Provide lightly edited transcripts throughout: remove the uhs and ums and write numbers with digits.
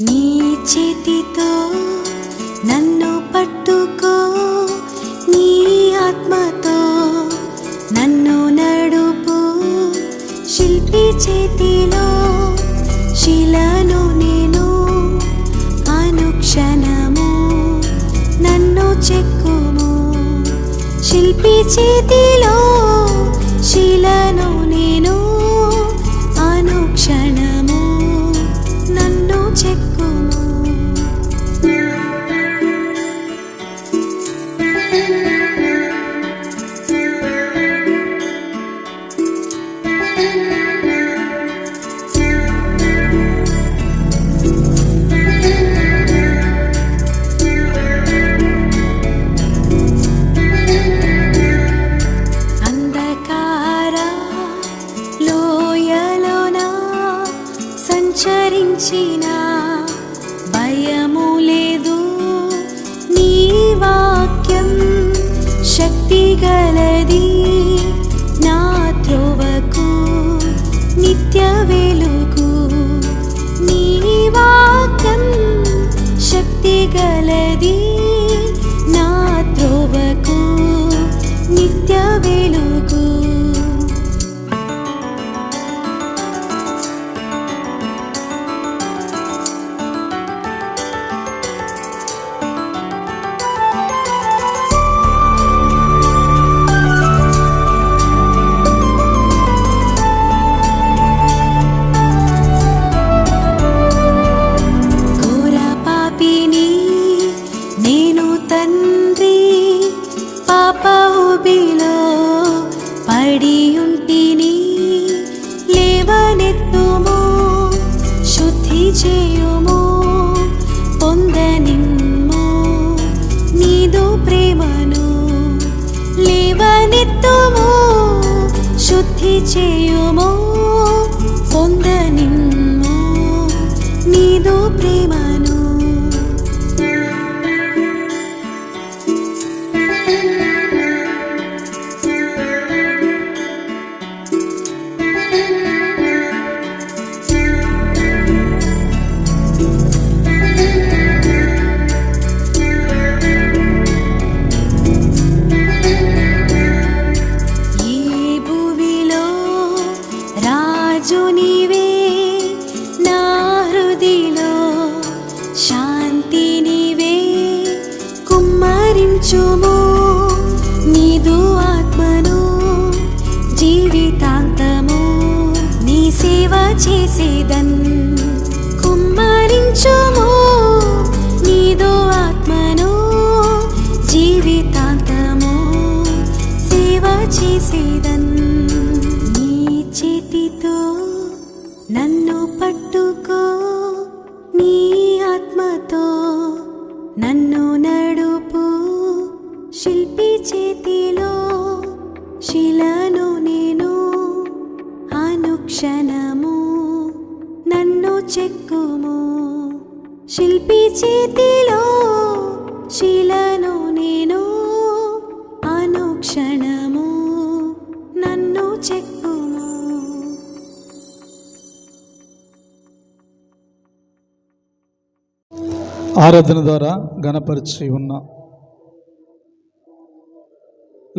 నీ చేతితో నన్ను పట్టుకో, నీ ఆత్మతో నన్ను నడుపు. శిల్పి చేతిలో శిలను నేను, అనుక్షణము నన్ను చెక్కుము. శిల్పి చేతిలో శిలను నేను, అనుక్షణము నన్ను చెక్కుము. సంచరించిన భయము లేదు, నీ వాక్యం శక్తి గలది. నా త్రోవకు నిత్య వెలుగు, నీ వాక్యం శక్తి గలది. నా త్రోవకు నిత్య వెలుగు. పాపఊబిలో పడియుంటిని, లేవనెత్తుము, శుద్ధి చేయుము, పొందనిమ్ము నీదు ప్రేమను. లేవనెత్తుము, శుద్ధి చేయుము, పొందనిమ్ము నీదు ప్రేమను. కుమ్మరించుము నీదు ఆత్మను, జీవితాంతము నీ సేవ చేసేదన్. కుమ్మరించుము నీదు ఆత్మను, జీవితాంతము సేవ చేసేదన్. నీ చేతితో నన్ను పట్టుకో, నీ ఆత్మతో నన్ను నడుపు. శిల్పి చేతిలో శిలను నేను, అనుక్షణము నన్ను చెక్కుము. శిల్పి చేతిలో శిలను నేను, అనుక్షణము నన్ను చెక్కుము. ఆరాధన ద్వారా గణపరిచి ఉన్న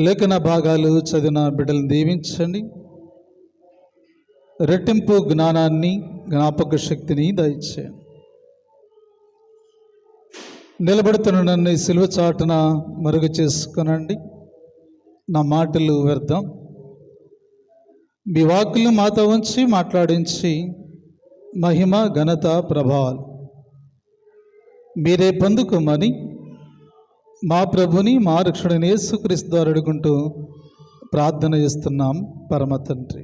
లేఖన భాగాలు చదివిన బిడ్డలను దీవించండి. రెట్టింపు జ్ఞానాన్ని, జ్ఞాపక శక్తిని దయచేయండి. నిలబడుతున్న నన్ను సిలువ చాటున మరుగు చేసుకునండి. నా మాటలు వ్యర్థం, మీ వాక్కులు మాతో ఉంచి మాట్లాడించి మహిమ ఘనత ప్రభావాలు మీరే పొందుకోమని మా ప్రభుని, మా రక్షకుడైన యేసుక్రీస్తు ద్వారా అడుగుంటూ ప్రార్థన చేస్తున్నాం పరమ తండ్రి,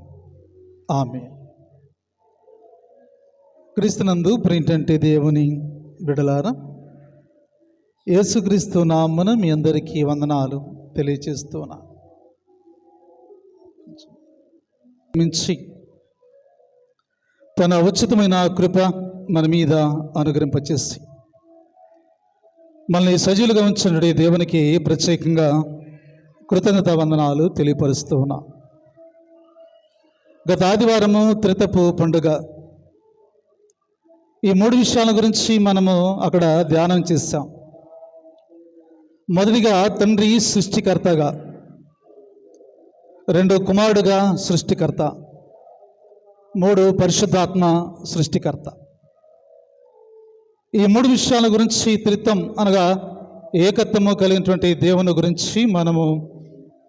ఆమేన్. క్రీస్తునందు ప్రింటంటే దేవుని బిడలారా, యేసుక్రీస్తు నామమున మీ అందరికీ వందనాలు తెలియచేస్తున్నా. మించి తన ఉచితమైన కృప మన మీద అనుగ్రహింపచేసి మనల్ని సజీవులుగా ఉంచిన దేవునికి ప్రత్యేకంగా కృతజ్ఞతా వందనాలు తెలియపరుస్తూ ఉన్నా. గత ఆదివారము త్రితపు పండుగ, ఈ 3 విషయాల గురించి మనము అక్కడ ధ్యానం చేశాం. మొదటిగా తండ్రి సృష్టికర్తగా, 2 కుమారుడుగా సృష్టికర్త, 3 పరిశుద్ధాత్మ సృష్టికర్త. ఈ 3 విషయాల గురించి త్రిత్వం అనగా ఏకత్వము కలిగినటువంటి దేవుని గురించి మనము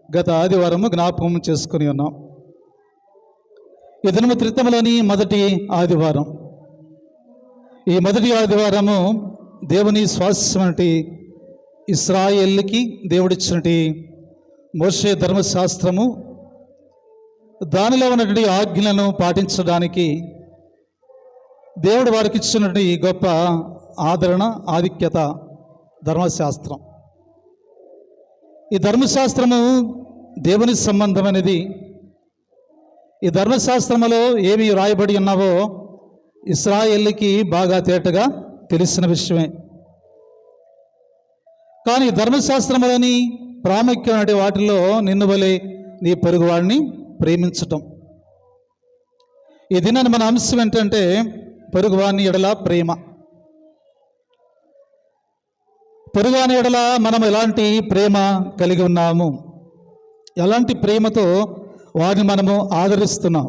గత ఆదివారము జ్ఞాపకం చేసుకుని ఉన్నాం. ఈ దినము త్రిత్వములోని మొదటి ఆదివారం. ఈ మొదటి ఆదివారము దేవుని స్వాస్యమైనటి ఇశ్రాయేలుకి దేవుడిచ్చినటి మోషే ధర్మశాస్త్రము, దానిలో ఉన్నటువంటి ఆజ్ఞలను పాటించడానికి దేవుడు వారికి ఇచ్చినటువంటి గొప్ప ఆదరణ, ఆధిక్యత ధర్మశాస్త్రం. ఈ ధర్మశాస్త్రము దేవుని సంబంధమైనది. ఈ ధర్మశాస్త్రములో ఏమి రాయబడి ఉన్నావో ఇశ్రాయేలుకి బాగా తేటగా తెలిసిన విషయమే. కానీ ధర్మశాస్త్రములని ప్రాముఖ్యమైన వాటిలో నిన్ను వలె నీ పొరుగువాడిని ప్రేమించటం. ఈ దినాన్ని మన అంశం ఏంటంటే పొరుగువాని ఎడల ప్రేమ. పొరుగువాని ఎడల మనం ఎలాంటి ప్రేమ కలిగి ఉన్నాము, ఎలాంటి ప్రేమతో వారిని మనము ఆదరిస్తున్నాం.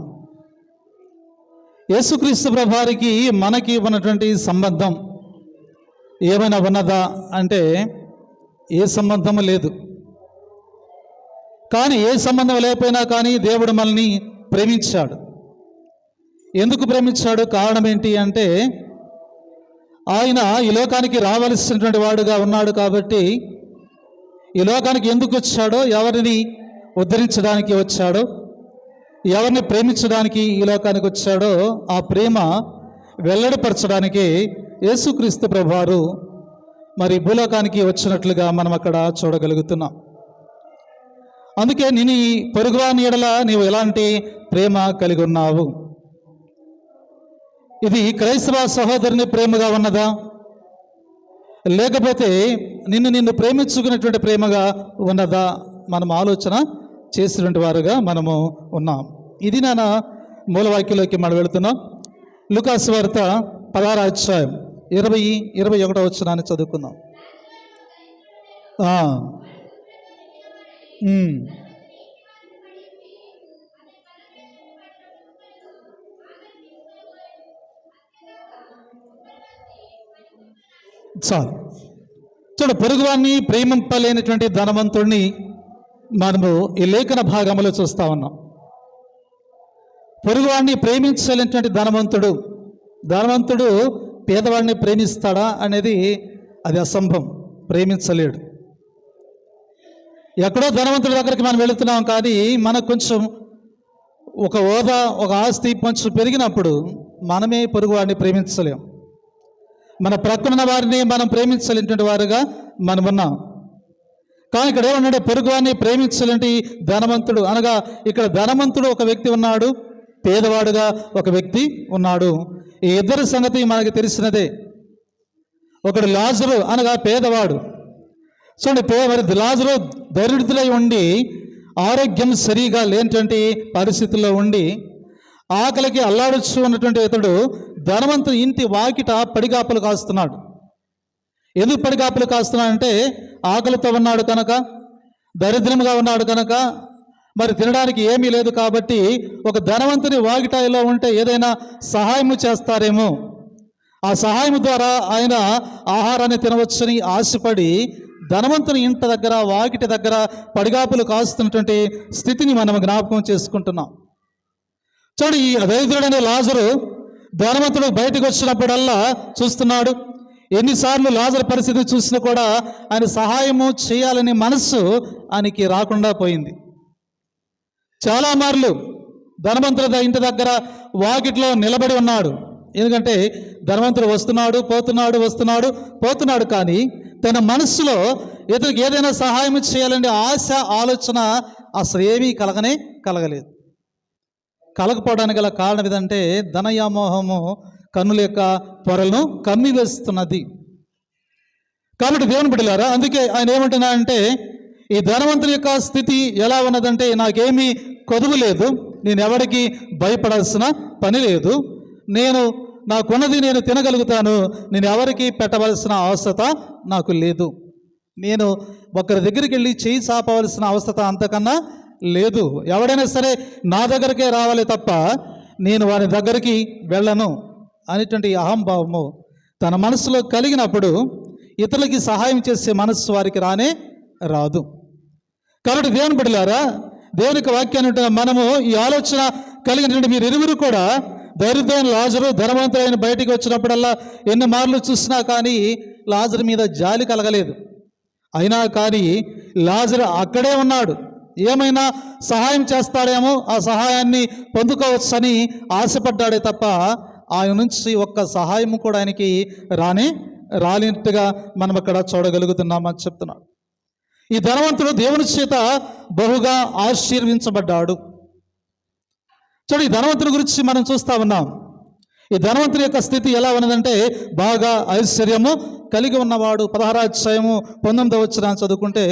యేసుక్రీస్తు ప్రభువారికి మనకి ఉన్నటువంటి సంబంధం ఏమైనా ఉన్నదా అంటే ఏ సంబంధము లేదు. కానీ ఏ సంబంధం లేకపోయినా కానీ దేవుడు మనల్ని ప్రేమించాడు. ఎందుకు ప్రేమించాడు? కారణం ఏంటి అంటే ఆయన ఈ లోకానికి రావలసినటువంటి వాడుగా ఉన్నాడు కాబట్టి, ఈ లోకానికి ఎందుకు వచ్చాడో, ఎవరిని ఉద్ధరించడానికి వచ్చాడో, ఎవరిని ప్రేమించడానికి ఈ లోకానికి వచ్చాడో ఆ ప్రేమ వెల్లడిపరచడానికి యేసుక్రీస్తు ప్రభువారు మరి భూలోకానికి వచ్చినట్లుగా మనం అక్కడ చూడగలుగుతున్నాం. అందుకే నీ పొరుగువాని ఎడల నీవు ఎలాంటి ప్రేమ కలిగి ఉన్నావు? ఇది క్రైస్తవ సహోదరుని ప్రేమగా ఉన్నదా, లేకపోతే నిన్ను ప్రేమించుకునేటువంటి ప్రేమగా ఉన్నదా? మనం ఆలోచన చేసినటువంటి వారుగా మనము ఉన్నాం. ఇది నా మూలవాక్యంలోకి మనం వెళుతున్నాం. లూకాసు వార్త 16వ అధ్యాయం 20-21 వచనాన్ని చదువుకుందాం. చాలు. చూడ, పొరుగువాన్ని ప్రేమింపలేనటువంటి ధనవంతుడిని మనము ఈ లేఖన భాగంలో చూస్తా ఉన్నాం. పొరుగువాడిని ప్రేమించలేనటువంటి ధనవంతుడు పేదవాడిని ప్రేమిస్తాడా అనేది అది అసంభవం. ప్రేమించలేడు. ఎక్కడో ధనవంతుడి దగ్గరికి మనం వెళుతున్నాం, కానీ మనకు కొంచెం ఒక హోదా, ఒక ఆస్తి కొంచెం పెరిగినప్పుడు మనమే పొరుగువాడిని ప్రేమించలేం. మన ప్రక్కన వారిని మనం ప్రేమించలేనటువంటి వారుగా మనం ఉన్నాం. కానీ ఇక్కడ ఏమన్నాడు? పొరుగువాడిని ప్రేమించలేంటి ధనవంతుడు అనగా ఇక్కడ ధనవంతుడు ఒక వ్యక్తి ఉన్నాడు, పేదవాడుగా ఒక వ్యక్తి ఉన్నాడు. ఈ ఇద్దరి సంగతి మనకి తెలిసినదే. ఒకడు లాజరు అనగా పేదవాడు. చూడండి, మరి లాజరు దరిద్రులై ఉండి ఆరోగ్యం సరిగా లేనటువంటి పరిస్థితుల్లో ఉండి ఆకలికి అల్లాడుచు ఉన్నటువంటి ఇతడు ధనవంతుని ఇంటి వాకిట పడిగాపులు కాస్తున్నాడు. ఎందుకు పడిగాపులు కాస్తున్నాడంటే ఆకలితో ఉన్నాడు కనుక, దరిద్రంగా ఉన్నాడు కనుక, మరి తినడానికి ఏమీ లేదు కాబట్టి ఒక ధనవంతుని వాకిటాయిలో ఉంటే ఏదైనా సహాయము చేస్తారేమో, ఆ సహాయం ద్వారా ఆయన ఆహారాన్ని తినవచ్చని ఆశపడి ధనవంతుని ఇంటి దగ్గర, వాకిటి దగ్గర పడిగాపులు కాస్తున్నటువంటి స్థితిని మనం జ్ఞాపకం చేసుకుంటున్నాం. చూడండి, ఈ దరిద్రుడైన లాజరు ధనవంతుడు బయటకు వచ్చినప్పుడల్లా చూస్తున్నాడు. ఎన్నిసార్లు లాజరు పరిస్థితిని చూసినా కూడా ఆయన సహాయము చేయాలని మనస్సు ఆయనకి రాకుండా పోయింది. చాలా మార్లు ధనవంతుడి ఇంటి దగ్గర వాకిట్లో నిలబడి ఉన్నాడు. ఎందుకంటే ధనవంతుడు పోతున్నాడు కానీ తన మనస్సులో ఇతనికి ఏదైనా సహాయం చేయాలనే ఆశ, ఆలోచన అసలు ఏమీ కలగలేదు. కలగపోవడానికి గల కారణం ఏదంటే ధనయామోహము కన్నుల యొక్క పొరలను కమ్మివేస్తున్నది. కాబట్టి దేవుని బిడ్డలారా, అందుకే ఆయన ఏమంటున్నాడంటే ఈ ధనవంతుని యొక్క స్థితి ఎలా ఉన్నదంటే, నాకేమీ కొదువు లేదు, నేను ఎవరికి భయపడాల్సిన పని లేదు, నేను నాకున్నది నేను తినగలుగుతాను, నేను ఎవరికి పెట్టవలసిన అవసరత నాకు లేదు. నేను ఒకరి దగ్గరికి వెళ్ళి చేయి చాపవలసిన అవసరత అంతకన్నా లేదు. ఎవడైనా సరే నా దగ్గరికే రావాలి తప్ప నేను వారి దగ్గరికి వెళ్ళను అనేటువంటి అహంభావము తన మనసులో కలిగినప్పుడు ఇతరులకి సహాయం చేసే మనస్సు వారికి రానే రాదు. కాబట్టి దేవుని బిడ్డలారా, దేవునికి వాక్యాన్ని ఉంటున్న మనము ఈ ఆలోచన కలిగినటువంటి మీరు ఇరువురు కూడా దరిద్రైన లాజరు ధనవంతుడైన బయటికి వచ్చినప్పుడల్లా ఎన్ని మార్లు చూసినా కానీ లాజరు మీద జాలి కలగలేదు. అయినా కానీ లాజరు అక్కడే ఉన్నాడు. ఏమైనా సహాయం చేస్తాడేమో, ఆ సహాయాన్ని పొందుకోవచ్చని ఆశపడ్డాడే తప్ప ఆయన నుంచి ఒక్క సహాయం కూడా ఆయనకి రాలినట్టుగా మనం అక్కడ చూడగలుగుతున్నామని చెప్తున్నాడు. ఈ ధనవంతుడు దేవుని చేత బహుగా ఆశీర్వించబడ్డాడు. చూడు, ఈ ధనవంతుడి గురించి మనం చూస్తా ఉన్నాం. ఈ ధనవంతుడి యొక్క స్థితి ఎలా ఉన్నదంటే బాగా ఐశ్వర్యము కలిగి ఉన్నవాడు. 16వ అధ్యాయము 19వ వచనాన్ని చదువుకుంటే,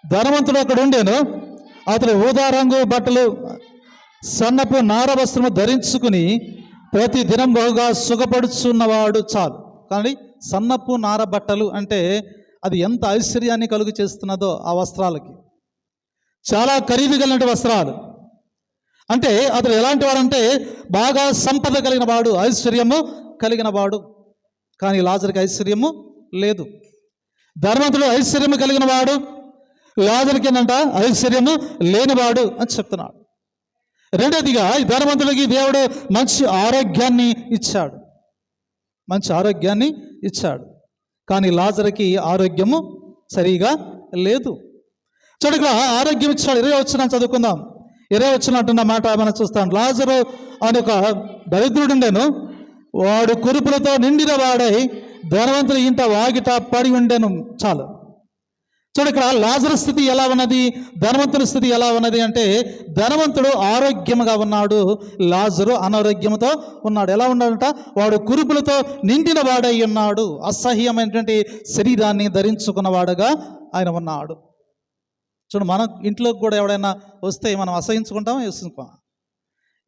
ధనవంతుడు అక్కడ ఉండేను, అతడు ఊదా రంగు బట్టలు సన్నపు నార వస్త్రము ధరించుకుని ప్రతి దినం బహుగా సుఖపడుచున్నవాడు. చాలు కానీ సన్నపు నార బట్టలు అంటే అది ఎంత ఐశ్వర్యాన్ని కలుగు చేస్తున్నదో ఆ వస్త్రాలకి. చాలా ఖరీదు కలిగిన వస్త్రాలు. అంటే అతడు ఎలాంటి వాడంటే బాగా సంపద కలిగిన వాడు, ఐశ్వర్యము కలిగిన వాడు. కానీ లాజరుకి ఐశ్వర్యము లేదు. ధనవంతుడు ఐశ్వర్యము కలిగిన వాడు, లాజరుకి ఏంటంట ఐశ్వర్యము లేనివాడు అని చెప్తున్నాడు. రెండోదిగా ఈ ధనవంతుడికి దేవుడు మంచి ఆరోగ్యాన్ని ఇచ్చాడు, మంచి ఆరోగ్యాన్ని ఇచ్చాడు. కానీ లాజరుకి ఆరోగ్యము సరిగా లేదు. చూడగా ఆరోగ్యం ఇచ్చాడు. 20వ వచనం చదువుకుందాం. 20వ వచనం అంటున్న మాట మనం చూస్తాం. లాజరు అని ఒక దరిద్రుడు ఉండెను, వాడు కురుపులతో నిండిన వాడై ధనవంతుడి ఇంట వాగిట పడి ఉండెను. చాలు. చూడు, ఇక్కడ లాజరు స్థితి ఎలా ఉన్నది, ధనవంతుని స్థితి ఎలా ఉన్నది అంటే ధనవంతుడు ఆరోగ్యముగా ఉన్నాడు, లాజరు అనారోగ్యంతో ఉన్నాడు. ఎలా ఉన్నాడంట? వాడు కురుపులతో నిండిన వాడై ఉన్నాడు, అసహ్యమైనటువంటి శరీరాన్ని ధరించుకున్నవాడుగా ఆయన ఉన్నాడు. చూడు, మన ఇంట్లోకి కూడా ఎవడైనా వస్తే మనం అసహించుకుంటాం, వేసుకుంటాం.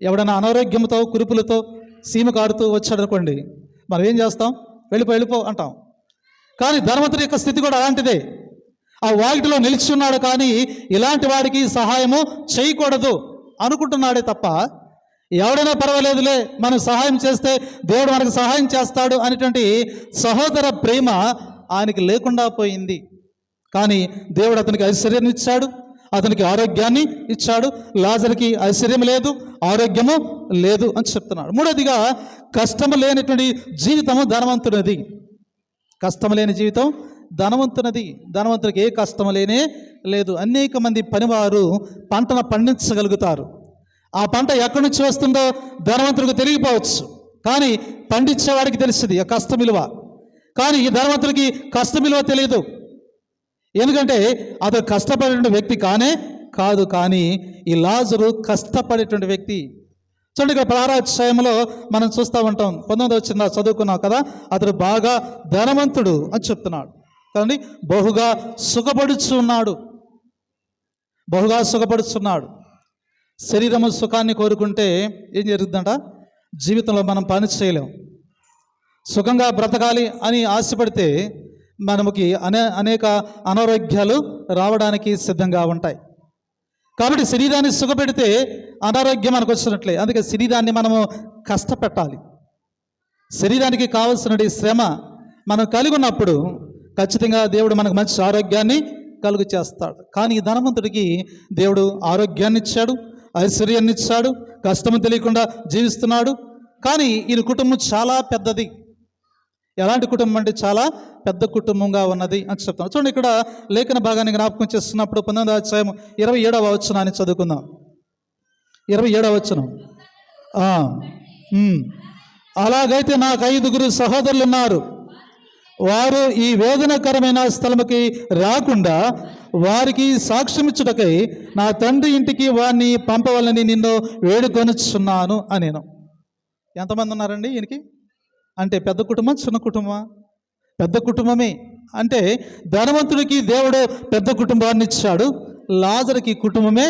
ఎవడైనా అనారోగ్యంతో కురుపులతో సీమ కాడుతూ వచ్చాడు అనుకోండి, మనం ఏం చేస్తాం? వెళ్ళిపో అంటాం. కానీ ధనవంతుడి యొక్క స్థితి కూడా అలాంటిదే. ఆ వాకిటిలో నిలిచి ఉన్నాడు, కానీ ఇలాంటి వాడికి సహాయము చేయకూడదు అనుకుంటున్నాడే తప్ప ఎవడైనా పర్వాలేదులే మనం సహాయం చేస్తే దేవుడు మనకు సహాయం చేస్తాడు అనేటువంటి సహోదర ప్రేమ ఆయనకి లేకుండా పోయింది. కానీ దేవుడు అతనికి ఐశ్వర్యాన్ని ఇచ్చాడు, అతనికి ఆరోగ్యాన్ని ఇచ్చాడు. లాజరుకి ఐశ్వర్యం లేదు, ఆరోగ్యము లేదు అని చెప్తున్నాడు. మూడోదిగా కష్టము లేనటువంటి జీవితము ధనవంతునిది. కష్టం లేని జీవితం ధనవంతునది. ధనవంతుడికి ఏ కష్టం లేనే లేదు. అనేక మంది పనివారు పంటను పండించగలుగుతారు. ఆ పంట ఎక్కడి నుంచి వస్తుందో ధనవంతుడికి తెలియకపోవచ్చు, కానీ పండించేవాడికి తెలుస్తుంది ఆ కష్టం విలువ. కానీ ఈ ధనవంతుడికి కష్టం విలువ తెలియదు. ఎందుకంటే అతను కష్టపడేటువంటి వ్యక్తి కాదు. కానీ ఈ లాజరు కష్టపడేటువంటి వ్యక్తి. చూడండి, ఇక్కడ 16వ అధ్యాయంలో మనం చూస్తూ ఉంటాం. 19వ వచనం చదువుకున్నాం కదా, అతడు బాగా ధనవంతుడు అని చెప్తున్నాడు. కానీ బహుగా సుఖపడుచున్నాడు. శరీరము సుఖాన్ని కోరుకుంటే ఏం జరుగుతుందంట? జీవితంలో మనం పని చేయలేం. సుఖంగా బ్రతకాలి అని ఆశపడితే మనకి అనేక అనారోగ్యాలు రావడానికి సిద్ధంగా ఉంటాయి. కాబట్టి శరీరాన్ని సుఖపెడితే అనారోగ్యం మనకు వచ్చినట్లే. అందుకే శరీరాన్ని మనము కష్టపెట్టాలి. శరీరానికి కావలసిన శ్రమ మనం కలిగి ఉన్నప్పుడు ఖచ్చితంగా దేవుడు మనకు మంచి ఆరోగ్యాన్ని కలుగు చేస్తాడు. కానీ ఈ ధనవంతుడికి దేవుడు ఆరోగ్యాన్ని ఇచ్చాడు, ఐశ్వర్యాన్ని ఇచ్చాడు, కష్టము తెలియకుండా జీవిస్తున్నాడు. కానీ ఈయన కుటుంబం చాలా పెద్దది. ఎలాంటి కుటుంబం అంటే చాలా పెద్ద కుటుంబంగా ఉన్నది అని చెప్తాను. చూడండి, ఇక్కడ లేఖన భాగాన్ని జ్ఞాపకం చేస్తున్నప్పుడు 19వ అధ్యాయం 27వ వచనాన్ని చదువుకుందాం. 27వ వచనం. అలాగైతే నాకు 5 సహోదరులు ఉన్నారు. వారు ఈ వేదనకరమైన స్థలముకి రాకుండా వారికి సాక్ష్యమిచ్చుటకై నా తండ్రి ఇంటికి వారిని పంపవాలని నిన్ను వేడుకొనుచున్నాను అని నేను. ఎంతమంది ఉన్నారండి ఈయనకి? అంటే పెద్ద కుటుంబం, చిన్న కుటుంబమా? పెద్ద కుటుంబమే. అంటే ధనవంతుడికి దేవుడు పెద్ద కుటుంబాన్ని ఇచ్చాడు, లాజరుకి కుటుంబమే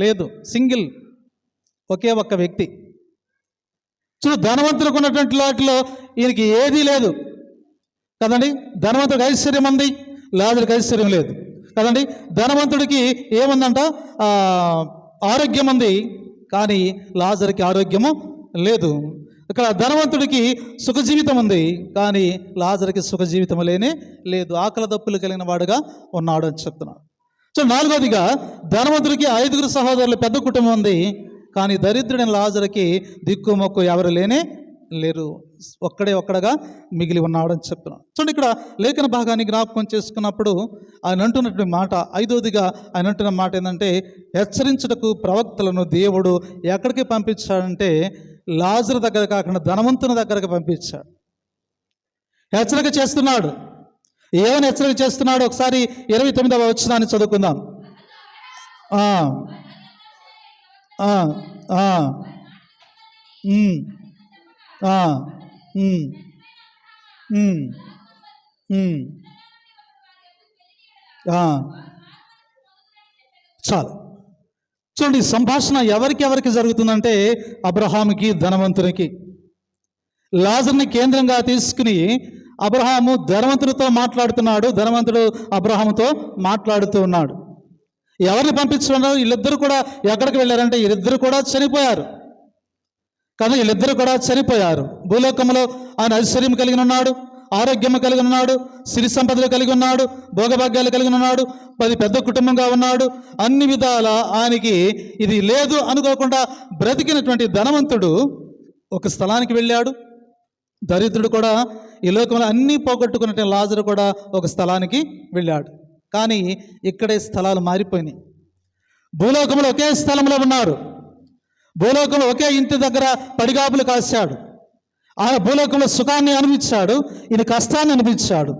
లేదు. సింగిల్, ఒకే ఒక్క వ్యక్తి. చూడు, ధనవంతులకు ఉన్నటువంటి వాటిలో ఈయనకి ఏదీ లేదు కదండి. ధనవంతుడికి ఐశ్వర్యం ఉంది, లాజరుకి ఐశ్వర్యం లేదు కదండి. ధనవంతుడికి ఏముందంట, ఆరోగ్యం ఉంది, కానీ లాజరుకి ఆరోగ్యము లేదు. ఇక్కడ ధనవంతుడికి సుఖ జీవితం ఉంది, కానీ లాజరుకి సుఖ జీవితం లేనే లేదు. ఆకలి దప్పులు కలిగిన వాడుగా ఉన్నాడు అని చెప్తున్నాడు. సో నాలుగోదిగా, ధనవంతుడికి 5 సహోదరులు, పెద్ద కుటుంబం ఉంది, కానీ దరిద్రుడైన లాజరుకి దిక్కు మొక్కు ఎవరు లేనే లేరు, ఒక్కడగా మిగిలి ఉన్నాడు అని చెప్తున్నాడు. చూడండి, ఇక్కడ లేఖన భాగాన్ని జ్ఞాపకం చేసుకున్నప్పుడు ఆయన అంటున్నటువంటి మాట, 5వదిగా ఆయన అంటున్న మాట ఏంటంటే, హెచ్చరించుటకు ప్రవక్తలను దేవుడు ఎక్కడికి పంపించాడంటే లాజరు దగ్గర కాకుండా ధనవంతుని దగ్గరకు పంపించాడు. హెచ్చరిక చేస్తున్నాడు. ఏమని హెచ్చరిక చేస్తున్నాడు? ఒకసారి 29వ వచనాన్ని చదువుకుందాం. చాలు. చూడండి, సంభాషణ ఎవరికి జరుగుతుందంటే అబ్రహాముకి, ధనవంతునికి. లాజర్ని కేంద్రంగా తీసుకుని అబ్రహాము ధనవంతుడితో మాట్లాడుతున్నాడు, ధనవంతుడు అబ్రహాముతో మాట్లాడుతూ ఉన్నాడు. ఎవరిని పంపించుకున్నారు? వీళ్ళిద్దరు కూడా ఎక్కడికి వెళ్ళారంటే వీళ్ళిద్దరు కూడా చనిపోయారు కదా. వీళ్ళిద్దరు కూడా చనిపోయారు. భూలోకంలో ఆయన ఐశ్వర్యం కలిగి ఉన్నాడు, ఆరోగ్యం కలిగి ఉన్నాడు, సిరి సంపదలు కలిగి ఉన్నాడు, భోగభాగ్యాలు కలిగి ఉన్నాడు, 10 పెద్ద కుటుంబంగా ఉన్నాడు. అన్ని విధాల ఆయనకి ఇది లేదు అనుకోకుండా బ్రతికినటువంటి ధనవంతుడు ఒక స్థలానికి వెళ్ళాడు. దరిద్రుడు కూడా, ఈ లోకంలో అన్నీ పోగొట్టుకున్నట్టు లాజరు కూడా ఒక స్థలానికి వెళ్ళాడు. కానీ ఇక్కడే స్థలాలు మారిపోయినాయి. భూలోకంలో ఒకే స్థలంలో ఉన్నారు. భూలోకంలో ఒకే ఇంటి దగ్గర పడిగాపులు కాశాడు. ఆయన భూలోకంలో సుఖాన్ని అనిపించాడు, ఈయన కష్టాన్ని అనిపించాడు.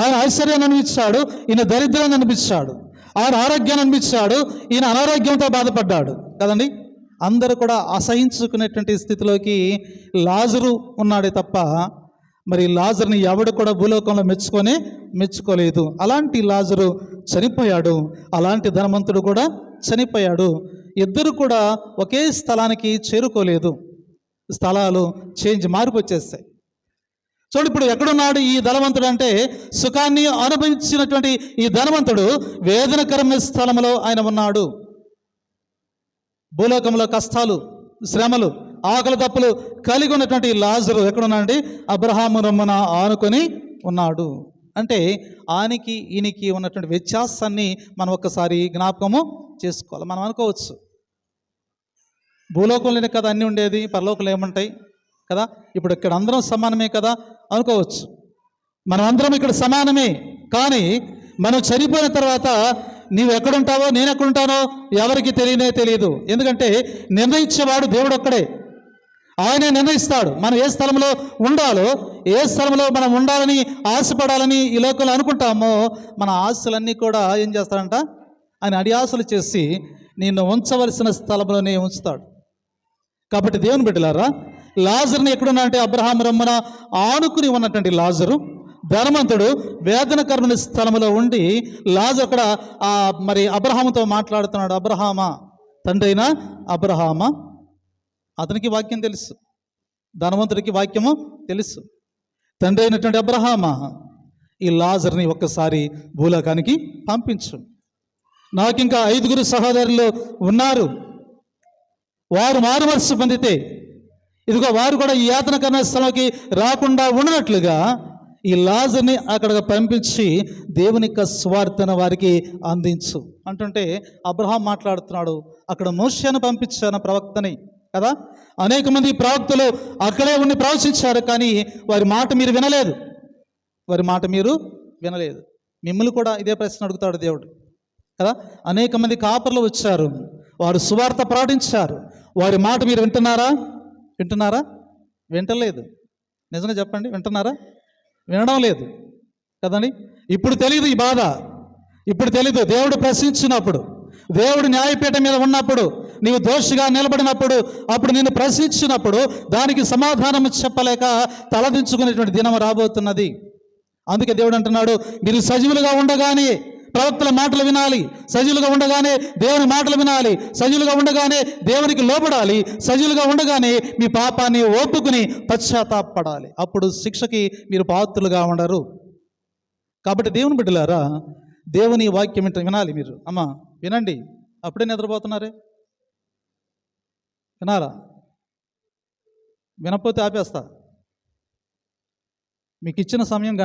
ఆయన ఐశ్వర్యాన్ని అనిపించాడు, ఈయన దరిద్రాన్ని అనిపించాడు. ఆయన ఆరోగ్యాన్ని అనిపించాడు, ఈయన అనారోగ్యంతో బాధపడ్డాడు కదండి. అందరూ కూడా అసహించుకునేటువంటి స్థితిలోకి లాజరు ఉన్నాడే తప్ప మరి లాజరుని ఎవడు కూడా భూలోకంలో మెచ్చుకోలేదు. అలాంటి లాజరు చనిపోయాడు, అలాంటి ధనవంతుడు కూడా చనిపోయాడు. ఇద్దరు కూడా ఒకే స్థలానికి చేరుకోలేదు. స్థలాలు మార్పు వచ్చేస్తాయి. చూడు, ఇప్పుడు ఎక్కడున్నాడు ఈ ధనవంతుడు అంటే, సుఖాన్ని అనుభవించినటువంటి ఈ ధనవంతుడు వేదనకరమైన స్థలంలో ఆయన ఉన్నాడు. భూలోకంలో కష్టాలు, శ్రమలు, ఆకలి తప్పులు కలిగి ఉన్నటువంటి లాజరు ఎక్కడున్నాడంటే అబ్రహాము రొమ్మున ఆనుకొని ఉన్నాడు. అంటే ఆయనకి ఈయనకి ఉన్నటువంటి వ్యత్యాసాన్ని మనం ఒక్కసారి జ్ఞాపకము చేసుకోవాలి. మనం అనుకోవచ్చు, భూలోకంలోనే కదా అన్నీ ఉండేది, పరలోకంలో ఏముంటాయి కదా, ఇప్పుడు ఇక్కడ అందరం సమానమే కదా అనుకోవచ్చు. మనం అందరం ఇక్కడ సమానమే, కానీ మనం చనిపోయిన తర్వాత నీవు ఎక్కడుంటావో నేను ఎక్కడుంటానో ఎవరికి తెలియదు. ఎందుకంటే నిర్ణయించేవాడు దేవుడు ఒక్కడే. ఆయనే నిర్ణయిస్తాడు మనం ఏ స్థలంలో ఉండాలో, ఏ స్థలంలో మనం ఉండాలని ఆశపడాలని ఈ లోకంలో అనుకుంటామో మన ఆశలన్నీ కూడా ఏం చేస్తాడంట, ఆయన అడియాసలు చేసి నిన్ను ఉంచవలసిన స్థలంలోనే ఉంచుతాడు. కాబట్టి దేవుని బిడ్డలారా, లాజరుని ఎక్కడున్నా అంటే అబ్రహాము రొమ్మున ఆనుకుని ఉన్నటువంటి లాజరు ధనవంతుడు వేదనకరమైన స్థలంలో ఉండి లాజరు అక్కడ మరి అబ్రహాముతో మాట్లాడుతున్నాడు. అబ్రహామా, తండ్రి అయిన అబ్రహామా. అతనికి వాక్యం తెలుసు, ధనవంతుడికి వాక్యము తెలుసు. తండ్రి అయినటువంటి అబ్రహామా, ఈ లాజర్ని ఒక్కసారి భూలోకానికి పంపించు. నాకింకా 5 సహోదరులు ఉన్నారు, వారు మారుమనస్సు పొందితే ఇదిగో వారు కూడా ఈ యాతనకరణ స్థలంకి రాకుండా ఉన్నట్లుగా ఈ లాజర్ని అక్కడికి పంపించి దేవుని యొక్క స్వార్థను వారికి అందించు అంటుంటే అబ్రహాం మాట్లాడుతున్నాడు, అక్కడ మోషేను పంపించాను ప్రవక్తని కదా. అనేక మంది ప్రవక్తలు అక్కడే ఉండి ప్రవచించారు, కానీ వారి మాట మీరు వినలేదు. మిమ్మల్ని కూడా ఇదే ప్రశ్న అడుగుతాడు దేవుడు కదా. అనేక మంది కాపర్లు వచ్చారు, వారు సువార్త ప్రకటించారు, వారి మాట మీరు వింటున్నారా? వింటలేదు. నిజంగా చెప్పండి, వింటున్నారా? వినడం లేదు కదండి. ఇప్పుడు తెలియదు ఈ బాధ, ఇప్పుడు తెలీదు. దేవుడు ప్రశ్నించినప్పుడు, దేవుడు న్యాయపీఠం మీద ఉన్నప్పుడు, నీవు దోషిగా నిలబడినప్పుడు, అప్పుడు నిన్ను ప్రశ్నించినప్పుడు దానికి సమాధానం చెప్పలేక తలదించుకునేటువంటి దినం రాబోతున్నది. అందుకే దేవుడు అంటున్నాడు, మీరు సజీవులుగా ఉండగానే ప్రవక్తల మాటలు వినాలి, సజీలుగా ఉండగానే దేవుని మాటలు వినాలి, సజీలుగా ఉండగానే దేవునికి లోబడాలి, సజీలుగా ఉండగానే మీ పాపాన్ని ఒప్పుకుని పశ్చాత్తాపడాలి. అప్పుడు శిక్షకి మీరు పాత్రులుగా ఉండరు. కాబట్టి దేవుని బిడ్డలారా, దేవుని వాక్యం వినాలి. మీరు అమ్మా వినండి, అప్పుడే నిద్రపోతున్నారే, వినాలా? వినకపోతే ఆపేస్తా. మీకు ఇచ్చిన సమయం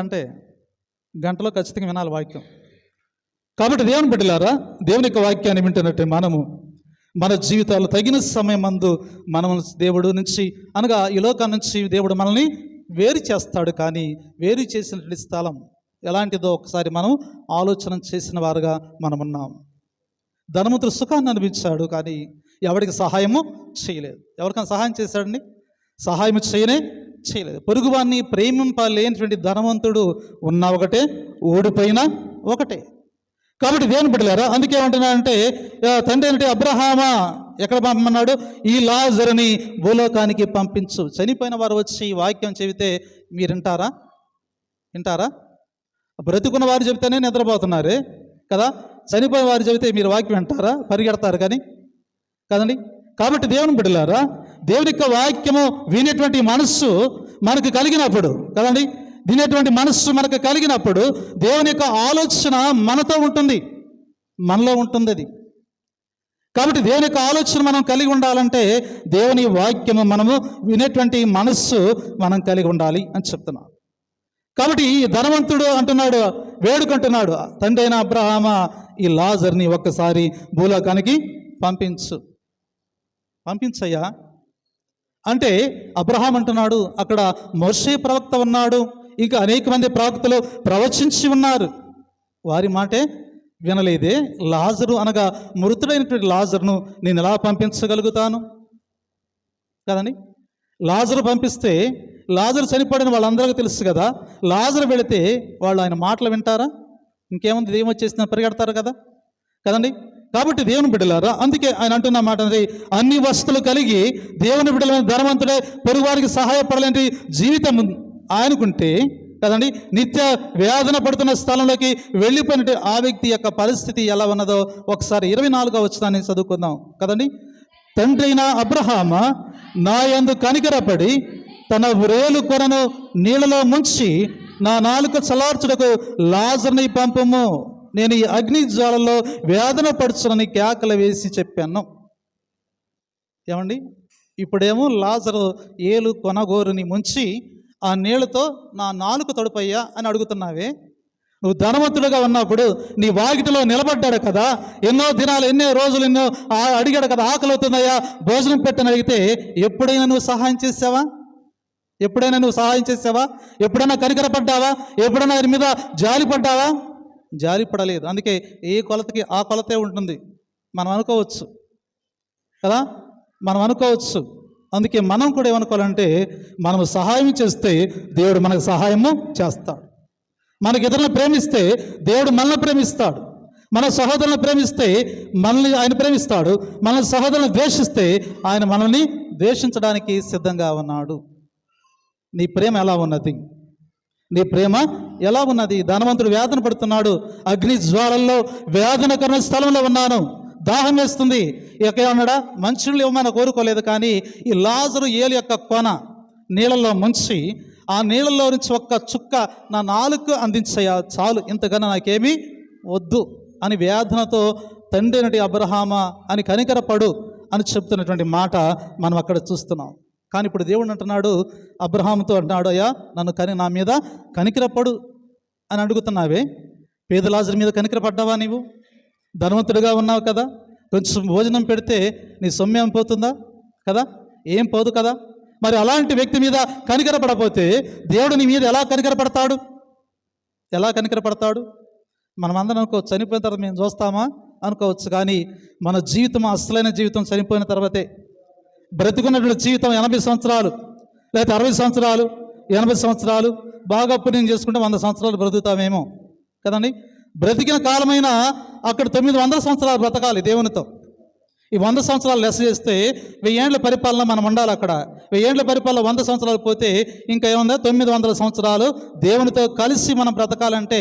గంటలో ఖచ్చితంగా వినాలి వాక్యం. కాబట్టి దేవుని బిడ్డలారా, దేవుని యొక్క వాక్యాన్ని వింటున్నట్టే మనము మన జీవితాలు తగిన సమయం మందు మనం దేవుడు నుంచి అనగా ఈ లోకం నుంచి దేవుడు మనల్ని వేరు చేస్తాడు. కానీ వేరు చేసినటువంటి స్థలం ఎలాంటిదో ఒకసారి మనం ఆలోచన చేసిన వారుగా మనం ఉన్నాం. ధనవంతుడు సుఖాన్ని అనిపించాడు, కానీ ఎవరికి సహాయము చేయలేదు. ఎవరికైనా సహాయం చేశాడండి? సహాయం చేయలేదు. పొరుగువాన్ని ప్రేమింపలేనటువంటి ధనవంతుడు ఉన్న ఒకటే, ఓడిపోయిన ఒకటే. కాబట్టి దేవుని బిడ్డలారా, అందుకే ఏమంటున్నాడంటే, తండ్రి అంటే అబ్రహామా ఎక్కడ పంపమన్నాడు? ఈ లాజరుని భూలోకానికి పంపించు. చనిపోయిన వారు వచ్చి ఈ వాక్యం చెబితే మీరు వింటారా? బ్రతుకున్న వారు చెబితేనే నిద్రపోతున్నారే కదా, చనిపోయిన వారు చెబితే మీరు వాక్యం వింటారా? పరిగెడతారు కానీ కదండి. కాబట్టి దేవుని బిడ్డలారా, దేవుని యొక్క వాక్యము వినేటువంటి మనస్సు మనకు కలిగినప్పుడు కదండి, వినేటువంటి మనస్సు మనకు కలిగినప్పుడు దేవుని యొక్క ఆలోచన మనతో ఉంటుంది, మనలో ఉంటుంది అది. కాబట్టి దేవుని యొక్క ఆలోచన మనం కలిగి ఉండాలంటే దేవుని వాక్యము మనము వినేటువంటి మనస్సు మనం కలిగి ఉండాలి అని చెప్తున్నాం. కాబట్టి ఈ ధనవంతుడు అంటున్నాడు, వేడుకుంటున్నాడు, తండ్రి అయిన అబ్రహామా ఈ లాజర్ని ఒక్కసారి భూలోకానికి పంపించయ్యా అంటే అబ్రహాం అంటున్నాడు, అక్కడ మోషే ప్రవక్త ఉన్నాడు, ఇంకా అనేక మంది ప్రవక్తలు ప్రవచించి ఉన్నారు, వారి మాటే వినలేదే. లాజరు అనగా మృతుడైనటువంటి లాజరును నేను ఎలా పంపించగలుగుతాను కదండి. లాజరు పంపిస్తే లాజరు చనిపోయిన వాళ్ళందరికీ తెలుసు కదా. లాజరు వెళితే వాళ్ళు ఆయన మాటలు వింటారా? ఇంకేముంది, దెయ్యం వచ్చేసిన పరిగెడతారు కదండి. కాబట్టి దేవుని బిడ్డలారా, అందుకే ఆయన అంటున్న మాట, అన్ని వస్తువులు కలిగి దేవుని బిడ్డలైన ధనవంతుడే పొరుగువారికి సహాయపడలేని జీవితం ఆయనకుంటే కదండి, నిత్య వేదన పడుతున్న స్థలంలోకి వెళ్ళిపోయినట్టు ఆ వ్యక్తి యొక్క పరిస్థితి ఎలా ఉన్నదో ఒకసారి 24వ వచనాన్ని చదువుకుందాం కదండి. తండ్రి అయిన అబ్రహామా నా యందు కనికరపడి తన వ్రేలు కొనను నీళ్ళలో ముంచి నా నాలుక చలార్చుటకు లాజరుని పంపము, నేను ఈ అగ్ని జ్వాలలో వేదన పడుచునని కేకలు వేసి చెప్పాను. ఏమండి, ఇప్పుడేమో లాజరు ఏలు కొనగోరుని ముంచి ఆ నీళ్ళతో నా నాలుక తడుపయ్యా అని అడుగుతున్నావే. నువ్వు ధనవంతుడుగా ఉన్నప్పుడు నీ వాకిటిలో నిలబడ్డాడు కదా, ఎన్నో దినాలు ఎన్నో రోజులు ఎన్నో అడిగాడు కదా, ఆకలి అవుతుందయ్యా భోజనం పెట్టని అడిగితే ఎప్పుడైనా నువ్వు సహాయం చేసావా? ఎప్పుడైనా కనికరపడ్డావా? ఎప్పుడైనా ఆయన మీద జాలిపడ్డావా? జాలిపడలేదు. అందుకే ఏ కొలతకి ఆ కొలతే ఉంటుంది మనం అనుకోవచ్చు కదా, అందుకే మనం కూడా ఏమనుకోవాలంటే, మనం సహాయం చేస్తే దేవుడు మనకు సహాయము చేస్తాడు. మనకి ఇతరులను ప్రేమిస్తే దేవుడు మనల్ని ప్రేమిస్తాడు. మన సహోదరులను ప్రేమిస్తే మనల్ని ఆయన ప్రేమిస్తాడు. మన సహోదరులను ద్వేషిస్తే ఆయన మనల్ని ద్వేషించడానికి సిద్ధంగా ఉన్నాడు. నీ ప్రేమ ఎలా ఉన్నది? ధనవంతుడు వేదన పడుతున్నాడు, అగ్ని జ్వాలల్లో వేదనకరణ స్థలంలో ఉన్నాను, దాహం వేస్తుంది, ఇక అన్నాడా మంచినీళ్ళు ఇవ్వమని కోరుకోలేదు. కానీ ఈ లాజరు ఏలు యొక్క కొన నీళ్ళల్లో ముంచి ఆ నీళ్ళల్లో నుంచి ఒక్క చుక్క నా నాలుక అందించయ్యా చాలు, ఇంతకన్నా నాకేమీ వద్దు అని వేదనతో తండ్రి నటి అబ్రహామా అని కనికరపడు అని చెప్తున్నటువంటి మాట మనం అక్కడ చూస్తున్నాం. కానీ ఇప్పుడు దేవుడు అంటున్నాడు, అబ్రహాముతో అంటున్నాడు, అయ్యా నా మీద కనికరపడు అని అడుగుతున్నావే. పేద లాజరు మీద కనికరపడ్డావా? నీవు ధనవంతుడిగా ఉన్నావు కదా, కొంచెం భోజనం పెడితే నీ సొమ్మేం పోతుందా కదా, ఏం పోదు కదా. మరి అలాంటి వ్యక్తి మీద కనికరపడపోతే దేవుడు నీ మీద ఎలా కనికరపడతాడు? మనం అందరం అనుకోవచ్చు, చనిపోయిన తర్వాత మేము చూస్తామా అనుకోవచ్చు. కానీ మన జీవితం, అసలైన జీవితం చనిపోయిన తర్వాతే. బ్రతుకున్నటువంటి జీవితం 80 సంవత్సరాలు లేదా 60 సంవత్సరాలు 80 సంవత్సరాలు బాగా పుణ్యం చేసుకుంటే 100 సంవత్సరాలు బ్రతుకుతామేమో కదండి. బ్రతికిన కాలమైనా అక్కడ 900 సంవత్సరాలు బ్రతకాలి దేవునితో. ఈ 100 సంవత్సరాలు లెస్ చేస్తే 1000 ఏండ్ల పరిపాలన మనం ఉండాలి అక్కడ. 1000 ఏండ్ల పరిపాలన 100 సంవత్సరాలు పోతే ఇంకా ఏముందా, 900 సంవత్సరాలు దేవునితో కలిసి మనం బ్రతకాలంటే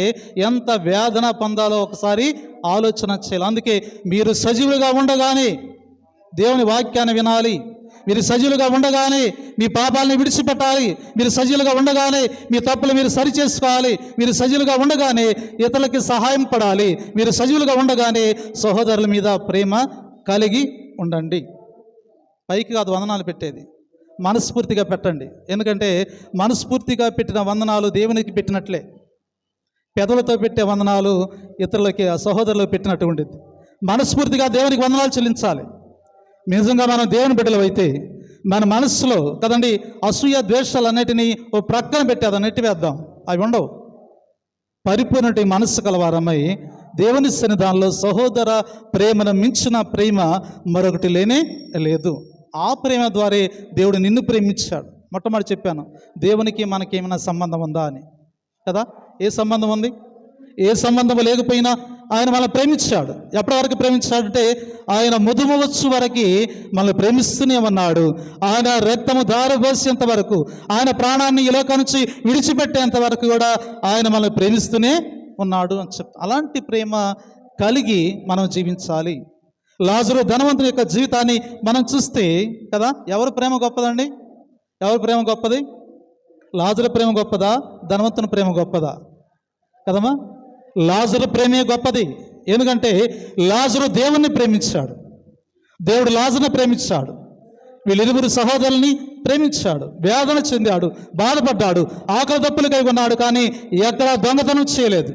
ఎంత వేదన పొందాలో ఒకసారి ఆలోచన చేయాలి. అందుకే మీరు సజీవులుగా ఉండగానే దేవుని వాక్యాన్ని వినాలి. మీరు సజీవులుగా ఉండగానే మీ పాపాలని విడిచిపెట్టాలి. మీరు సజీవులుగా ఉండగానే మీ తప్పులు మీరు సరిచేసుకోవాలి. మీరు సజీవులుగా ఉండగానే ఇతరులకి సహాయం పడాలి. మీరు సజీవులుగా ఉండగానే సహోదరుల మీద ప్రేమ కలిగి ఉండండి. పైకి కాదు వందనాలు పెట్టేది, మనస్ఫూర్తిగా పెట్టండి. ఎందుకంటే మనస్ఫూర్తిగా పెట్టిన వందనాలు దేవునికి పెట్టినట్లే. పెదవులతో పెట్టే వందనాలు ఇతరులకి సహోదరులకు పెట్టినటువంటిది. మనస్ఫూర్తిగా దేవునికి వందనాలు చెల్లించాలి. నిజంగా మనం దేవుని బిడ్డలు అయితే మన మనస్సులో కదండి అసూయ ద్వేషాలన్నిటినీ ఓ ప్రక్కన పెట్టి అది నెట్టివేద్దాం. అవి ఉండవు. పరిపూర్ణ మనస్సు కలవారమై దేవుని సన్నిధానంలో సహోదర ప్రేమను మించిన ప్రేమ మరొకటి లేనే లేదు. ఆ ప్రేమ ద్వారా దేవుడు నిన్ను ప్రేమించాడు. మొట్టమొదటి చెప్పాను, దేవునికి మనకి ఏమైనా సంబంధం ఉందా అని కదా. ఏ సంబంధం ఉంది? ఏ సంబంధం లేకపోయినా ఆయన మనల్ని ప్రేమించాడు. ఎప్పటి వరకు ప్రేమించాడంటే ఆయన ముదుమవచ్చు వరకు మనల్ని ప్రేమిస్తూనే ఉన్నాడు. ఆయన రక్తము దారబోసేంత వరకు, ఆయన ప్రాణాన్ని ఈ లోకం నుంచి విడిచిపెట్టేంత వరకు కూడా ఆయన మనల్ని ప్రేమిస్తూనే ఉన్నాడు అని చెప్తా. అలాంటి ప్రేమ కలిగి మనం జీవించాలి. లాజరు ధనవంతుని యొక్క జీవితాన్ని మనం చూస్తే కదా, ఎవరి ప్రేమ గొప్పదండి? ఎవరి ప్రేమ గొప్పది? లాజరు ప్రేమ గొప్పదా, ధనవంతుని ప్రేమ గొప్పదా? కదమ్మా, లాజరు ప్రేమే గొప్పది. ఎందుకంటే లాజరు దేవుణ్ణి ప్రేమించాడు, దేవుడు లాజరుని ప్రేమించాడు, వీళ్ళిరువురు సహోదరుల్ని ప్రేమించాడు, వేదన చెందాడు, బాధపడ్డాడు, ఆకలి దప్పులు కలిగి ఉన్నాడు. కానీ ఎక్కడ దొంగతనం చేయలేదు,